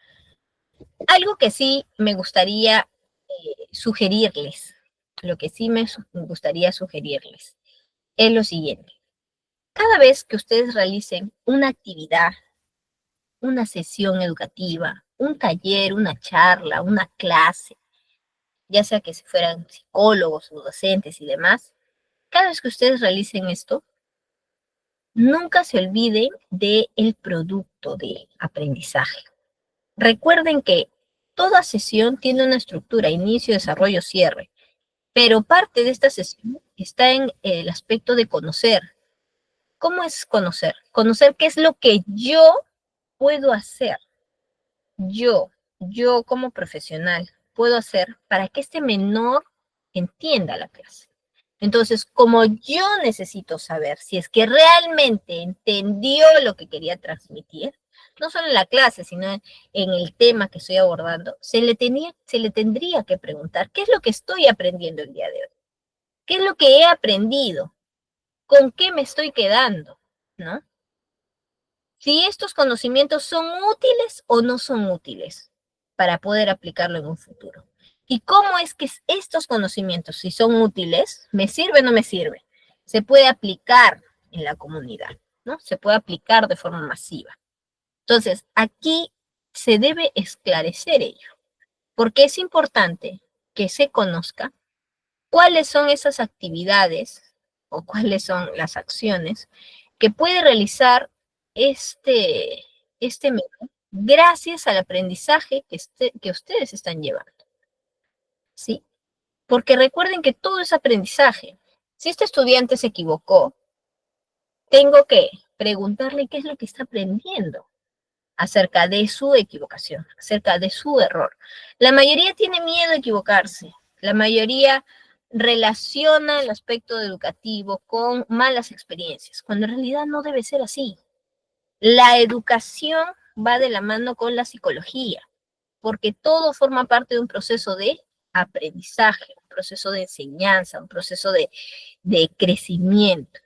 algo que sí me gustaría sugerirles, lo que sí me gustaría sugerirles es lo siguiente. Cada vez que ustedes realicen una actividad, una sesión educativa, un taller, una charla, una clase, ya sea que si fueran psicólogos o docentes y demás, cada vez que ustedes realicen esto, nunca se olviden del producto de aprendizaje. Recuerden que toda sesión tiene una estructura, inicio, desarrollo, cierre, pero parte de esta sesión está en el aspecto de conocer. ¿Cómo es conocer? Conocer qué es lo que yo puedo hacer, yo, yo como profesional, puedo hacer para que este menor entienda la clase. Entonces, como yo necesito saber si es que realmente entendió lo que quería transmitir, no solo en la clase, sino en el tema que estoy abordando, se le tendría que preguntar, ¿qué es lo que estoy aprendiendo el día de hoy? ¿Qué es lo que he aprendido? ¿Con qué me estoy quedando? ¿No? Si estos conocimientos son útiles o no son útiles para poder aplicarlo en un futuro. ¿Y cómo es que estos conocimientos, si son útiles, me sirve o no me sirve? Se puede aplicar en la comunidad, ¿no? Se puede aplicar de forma masiva. Entonces, aquí se debe esclarecer ello, porque es importante que se conozca cuáles son esas actividades o cuáles son las acciones que puede realizar este método gracias al aprendizaje que ustedes están llevando, ¿sí? Porque recuerden que todo es aprendizaje. Si este estudiante se equivocó, tengo que preguntarle qué es lo que está aprendiendo acerca de su equivocación, acerca de su error. La mayoría tiene miedo a equivocarse, la mayoría relaciona el aspecto educativo con malas experiencias, cuando en realidad no debe ser así. La educación va de la mano con la psicología, porque todo forma parte de un proceso de aprendizaje, un proceso de enseñanza, un proceso de crecimiento.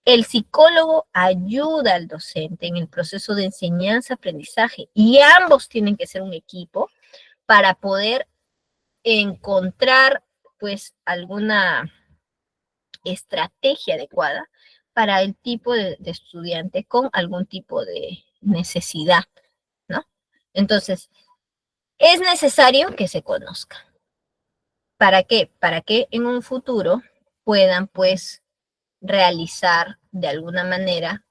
El psicólogo ayuda al docente en el proceso de enseñanza-aprendizaje y ambos tienen que ser un equipo para poder encontrar pues alguna estrategia adecuada para el tipo de estudiante con algún tipo de necesidad, ¿no? Entonces, es necesario que se conozcan. ¿Para qué? Para que en un futuro puedan pues realizar de alguna manera,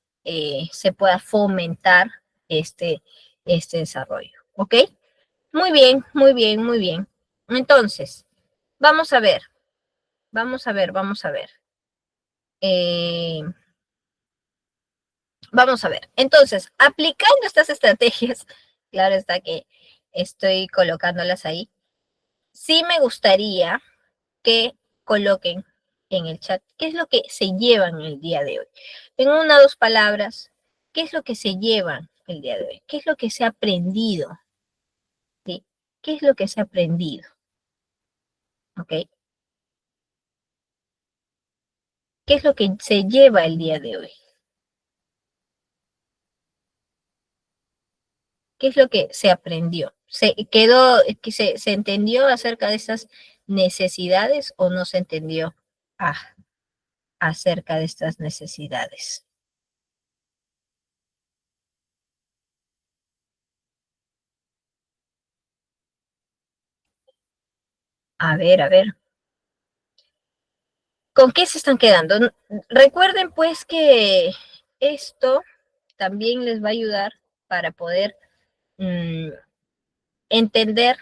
se pueda fomentar este, este desarrollo. ¿Ok? Muy bien, muy bien, muy bien. Entonces, vamos a ver, vamos a ver, vamos a ver. Eh, vamos a ver. Entonces, aplicando estas estrategias, claro está que estoy colocándolas ahí, sí me gustaría que coloquen en el chat qué es lo que se llevan el día de hoy. En una o dos palabras, ¿qué es lo que se llevan el día de hoy? ¿Qué es lo que se ha aprendido? ¿Sí? ¿Qué es lo que se ha aprendido? ¿Ok? ¿Qué es lo que se lleva el día de hoy? ¿Qué es lo que se aprendió? ¿Se quedó, que se entendió acerca de esas necesidades o no se entendió acerca de estas necesidades? A ver, a ver. ¿Con qué se están quedando? Recuerden pues que esto también les va a ayudar para poder mmm, entender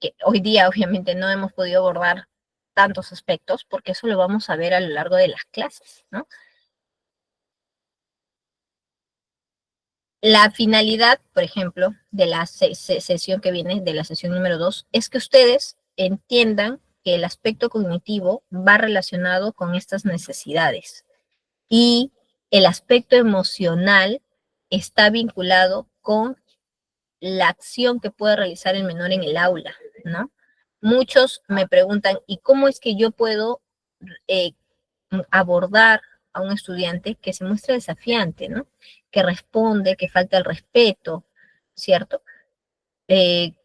que hoy día obviamente no hemos podido abordar tantos aspectos porque eso lo vamos a ver a lo largo de las clases, ¿no? La finalidad, por ejemplo, de la sesión que viene, de la sesión número 2, es que ustedes entiendan que el aspecto cognitivo va relacionado con estas necesidades y el aspecto emocional está vinculado con la acción que puede realizar el menor en el aula, ¿no? Muchos me preguntan, ¿y cómo es que yo puedo eh, abordar a un estudiante que se muestra desafiante, ¿no? Que responde, que falta el respeto, ¿cierto? Que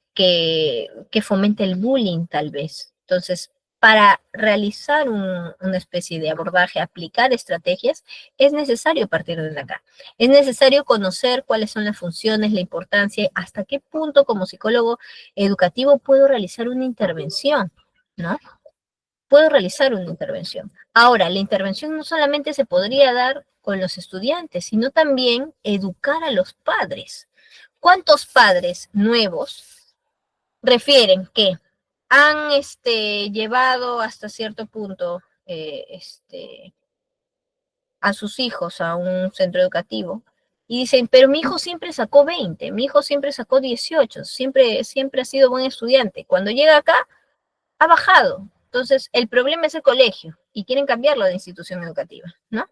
fomente el bullying tal vez. Entonces, para realizar una especie de abordaje, aplicar estrategias, es necesario partir de acá. Es necesario conocer cuáles son las funciones, la importancia, hasta qué punto como psicólogo educativo puedo realizar una intervención, ¿no? Puedo realizar una intervención. Ahora, la intervención no solamente se podría dar con los estudiantes, sino también educar a los padres. ¿Cuántos padres nuevos refieren que han llevado hasta cierto punto a sus hijos a un centro educativo y dicen, pero mi hijo siempre sacó 20, mi hijo siempre sacó 18, siempre ha sido buen estudiante? Cuando llega acá, ha bajado. Entonces, el problema es el colegio y quieren cambiarlo de institución educativa, ¿no?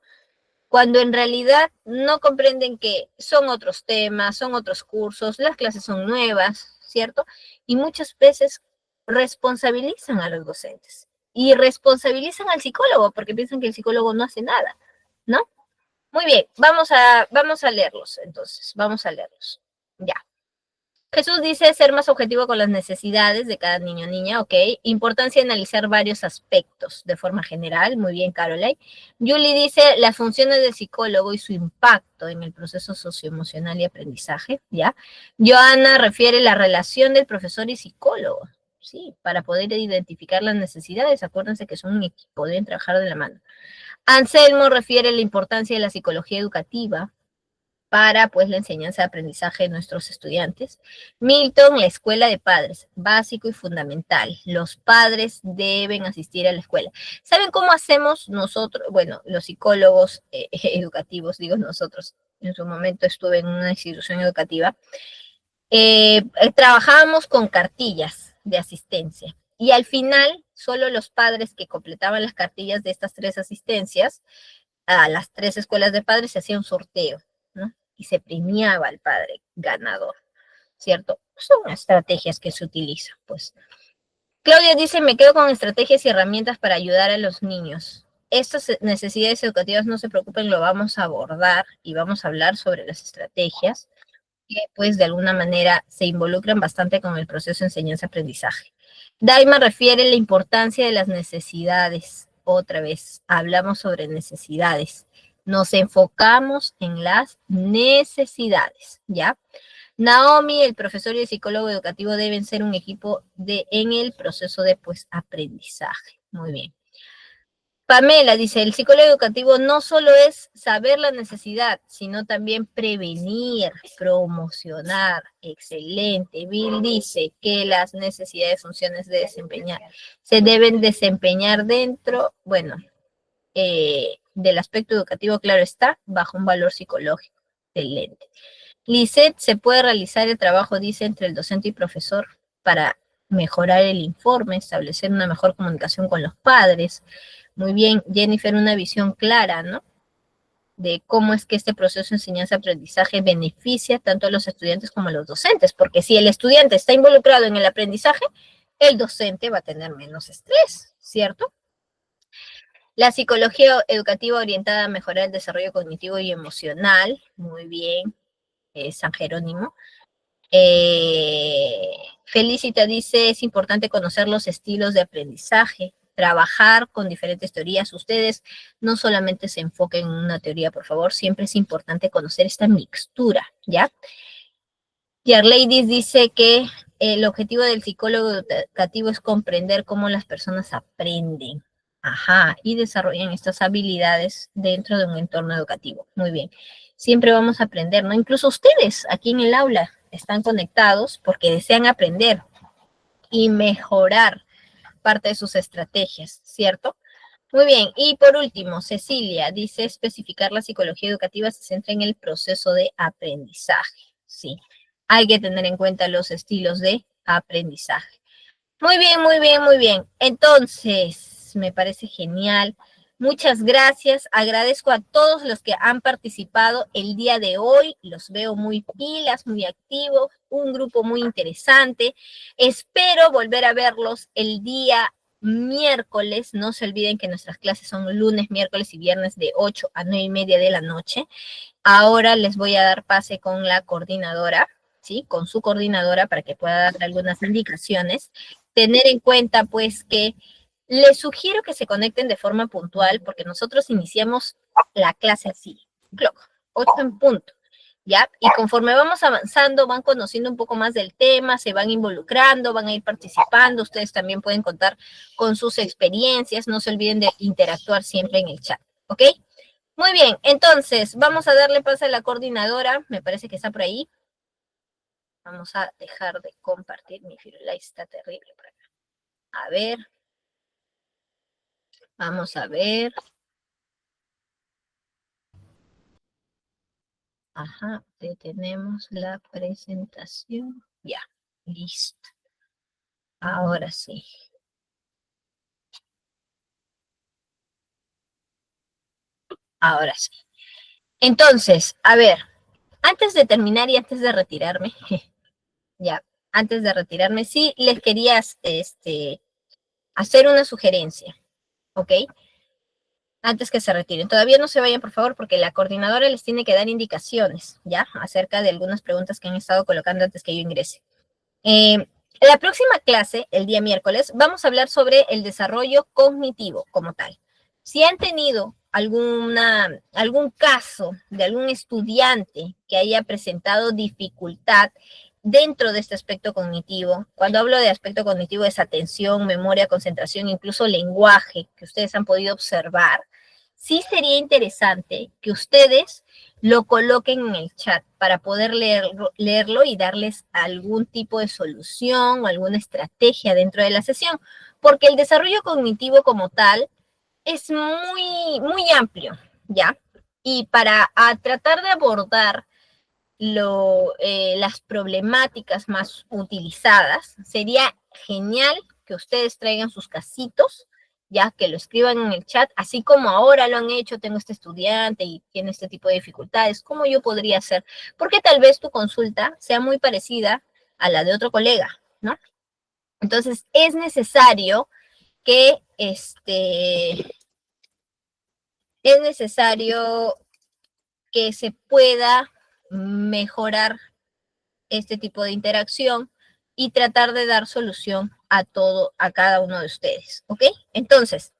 Cuando en realidad no comprenden que son otros temas, son otros cursos, las clases son nuevas, ¿cierto? Y muchas veces responsabilizan a los docentes y responsabilizan al psicólogo porque piensan que el psicólogo no hace nada, ¿no? Muy bien, vamos a leerlos entonces, vamos a leerlos. Ya. Jesús dice ser más objetivo con las necesidades de cada niño o niña, ok. Importancia de analizar varios aspectos de forma general, muy bien, Caroline. Julie dice las funciones del psicólogo y su impacto en el proceso socioemocional y aprendizaje, ¿ya? Joana refiere la relación del profesor y psicólogo, sí, para poder identificar las necesidades. Acuérdense que son un equipo, deben trabajar de la mano. Anselmo refiere la importancia de la psicología educativa para pues la enseñanza de aprendizaje de nuestros estudiantes. Milton, la escuela de padres, básico y fundamental. Los padres deben asistir a la escuela. ¿Saben cómo hacemos nosotros? Bueno, los psicólogos educativos, digo nosotros, en su momento estuve en una institución educativa, trabajábamos con cartillas de asistencia y al final solo los padres que completaban las cartillas de estas tres asistencias a las tres escuelas de padres se hacía un sorteo, ¿no? Y se premiaba al padre ganador, ¿cierto? Son estrategias que se utilizan, pues. Claudia dice, me quedo con estrategias y herramientas para ayudar a los niños. estas necesidades educativas, no se preocupen, lo vamos a abordar y vamos a hablar sobre las estrategias que pues de alguna manera se involucran bastante con el proceso de enseñanza-aprendizaje. Daima refiere la importancia de las necesidades. Otra vez, hablamos sobre necesidades. Nos enfocamos en las necesidades, ¿ya? Naomi, el profesor y el psicólogo educativo deben ser un equipo en el proceso de pues aprendizaje. Muy bien. Pamela dice, el psicólogo educativo no solo es saber la necesidad, sino también prevenir, promocionar. Excelente. Bill dice que las necesidades, funciones de desempeñar, se deben desempeñar dentro, bueno, del aspecto educativo, claro está, bajo un valor psicológico. Excelente. Lisette, se puede realizar el trabajo, dice, entre el docente y profesor para mejorar el informe, establecer una mejor comunicación con los padres. Muy bien, Jennifer, una visión clara, ¿no? De cómo es que este proceso de enseñanza-aprendizaje beneficia tanto a los estudiantes como a los docentes, porque si el estudiante está involucrado en el aprendizaje, el docente va a tener menos estrés, ¿cierto? La psicología educativa orientada a mejorar el desarrollo cognitivo y emocional, muy bien, San Jerónimo. Felicita dice, es importante conocer los estilos de aprendizaje, trabajar con diferentes teorías. Ustedes no solamente se enfoquen en una teoría, por favor, siempre es importante conocer esta mixtura, ¿ya? Ladies dice que el objetivo del psicólogo educativo es comprender cómo las personas aprenden, ajá, y desarrollan estas habilidades dentro de un entorno educativo. Muy bien. Siempre vamos a aprender, ¿no? Incluso ustedes aquí en el aula están conectados porque desean aprender y mejorar parte de sus estrategias, ¿cierto? Muy bien, y por último, Cecilia dice especificar la psicología educativa se centra en el proceso de aprendizaje, sí. Hay que tener en cuenta los estilos de aprendizaje. Muy bien, muy bien, muy bien. Entonces, me parece genial. Muchas gracias. Agradezco a todos los que han participado el día de hoy. Los veo muy pilas, muy activos, un grupo muy interesante. Espero volver a verlos el día miércoles. No se olviden que nuestras clases son lunes, miércoles y viernes de 8 a 9:30 de la noche. Ahora les voy a dar pase con la coordinadora, ¿sí? Con su coordinadora para que pueda darle algunas indicaciones. Tener en cuenta, pues, que les sugiero que se conecten de forma puntual porque nosotros iniciamos la clase así, clock, 8 en punto, ¿ya? Y conforme vamos avanzando, van conociendo un poco más del tema, se van involucrando, van a ir participando, ustedes también pueden contar con sus experiencias, no se olviden de interactuar siempre en el chat, ¿ok? Muy bien, entonces, vamos a darle paso a la coordinadora, me parece que está por ahí. Vamos a dejar de compartir, mi Firulais está terrible por acá. A ver. Vamos a ver. Ajá, detenemos la presentación. Ya, listo. Ahora sí. Ahora sí. Entonces, a ver, antes de terminar y antes de retirarme, ya, antes de retirarme, sí les quería hacer una sugerencia, ¿ok? Antes que se retiren. Todavía no se vayan, por favor, porque la coordinadora les tiene que dar indicaciones, ¿ya? Acerca de algunas preguntas que han estado colocando antes que yo ingrese. La próxima clase, el día miércoles, vamos a hablar sobre el desarrollo cognitivo como tal. Si han tenido algún caso de algún estudiante que haya presentado dificultad dentro de este aspecto cognitivo, cuando hablo de aspecto cognitivo es atención, memoria, concentración, incluso lenguaje que ustedes han podido observar, sí sería interesante que ustedes lo coloquen en el chat para poder leerlo y darles algún tipo de solución o alguna estrategia dentro de la sesión, porque el desarrollo cognitivo como tal es muy amplio, ¿ya? Y para tratar de abordar las problemáticas más utilizadas, sería genial que ustedes traigan sus casitos, ya que lo escriban en el chat, así como ahora lo han hecho, tengo este estudiante y tiene este tipo de dificultades, ¿cómo yo podría hacer? Porque tal vez tu consulta sea muy parecida a la de otro colega, ¿no? Entonces, es necesario que es necesario que se pueda mejorar este tipo de interacción y tratar de dar solución a cada uno de ustedes, ¿ok? Entonces,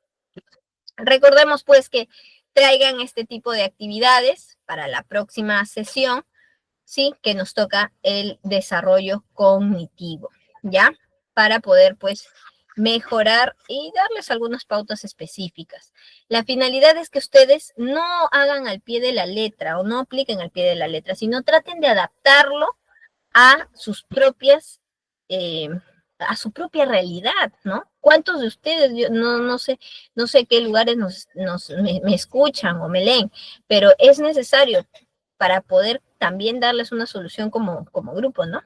recordemos pues que traigan este tipo de actividades para la próxima sesión, ¿sí? Que nos toca el desarrollo cognitivo, ¿ya? Para poder pues mejorar y darles algunas pautas específicas. La finalidad es que ustedes no hagan al pie de la letra o no apliquen al pie de la letra, sino traten de adaptarlo a sus propias, eh, a su propia realidad, ¿no? ¿Cuántos de ustedes, yo no sé qué lugares me escuchan o me leen, pero es necesario para poder también darles una solución como grupo, ¿no?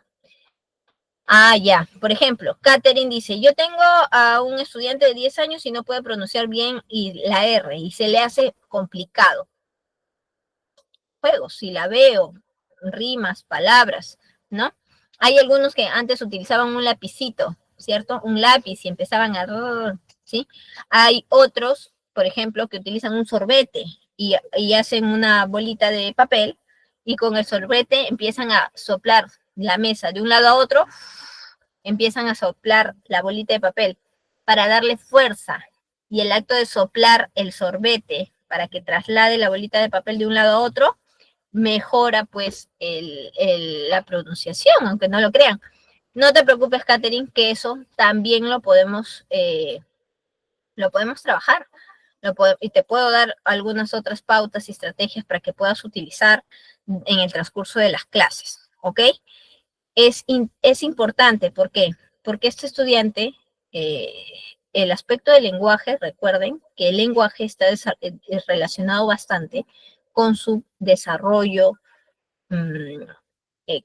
Ah, ya. Por ejemplo, Katherine dice, yo tengo a un estudiante de 10 años y no puede pronunciar bien la R y se le hace complicado. Juegos, si la veo, rimas, palabras, ¿no? Hay algunos que antes utilizaban un lapicito, ¿cierto? Un lápiz y empezaban a... ¿sí? Hay otros, por ejemplo, que utilizan un sorbete y hacen una bolita de papel y con el sorbete empiezan a soplar la mesa de un lado a otro, empiezan a soplar la bolita de papel para darle fuerza y el acto de soplar el sorbete para que traslade la bolita de papel de un lado a otro mejora pues la pronunciación, aunque no lo crean. No te preocupes, Katherine, que eso también lo podemos trabajar. Y te puedo dar algunas otras pautas y estrategias para que puedas utilizar en el transcurso de las clases, ¿ok? Es importante, ¿por qué? Porque este estudiante, eh, el aspecto del lenguaje, recuerden que el lenguaje está relacionado bastante con su desarrollo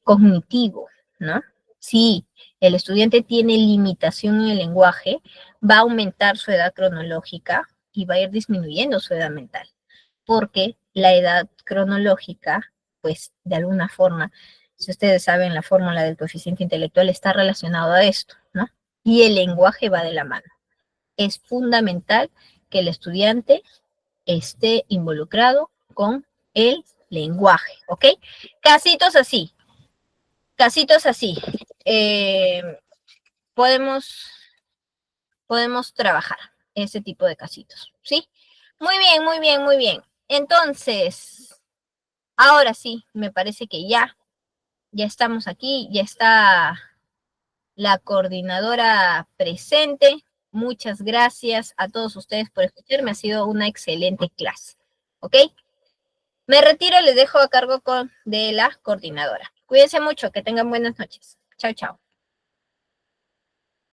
cognitivo, ¿no? Si el estudiante tiene limitación en el lenguaje, va a aumentar su edad cronológica y va a ir disminuyendo su edad mental, porque la edad cronológica, pues de alguna forma, si ustedes saben, la fórmula del coeficiente intelectual está relacionado a esto, ¿no? Y el lenguaje va de la mano. Es fundamental que el estudiante esté involucrado con el lenguaje, ¿ok? Casitos así, casitos así. Eh, podemos, podemos trabajar ese tipo de casitos, ¿sí? Muy bien, muy bien, muy bien. Entonces, ahora sí, me parece que ya estamos aquí, ya está la coordinadora presente. Muchas gracias a todos ustedes por escucharme. Ha sido una excelente clase, ¿ok? Me retiro, les dejo a cargo de la coordinadora. Cuídense mucho, que tengan buenas noches. Chao, chao.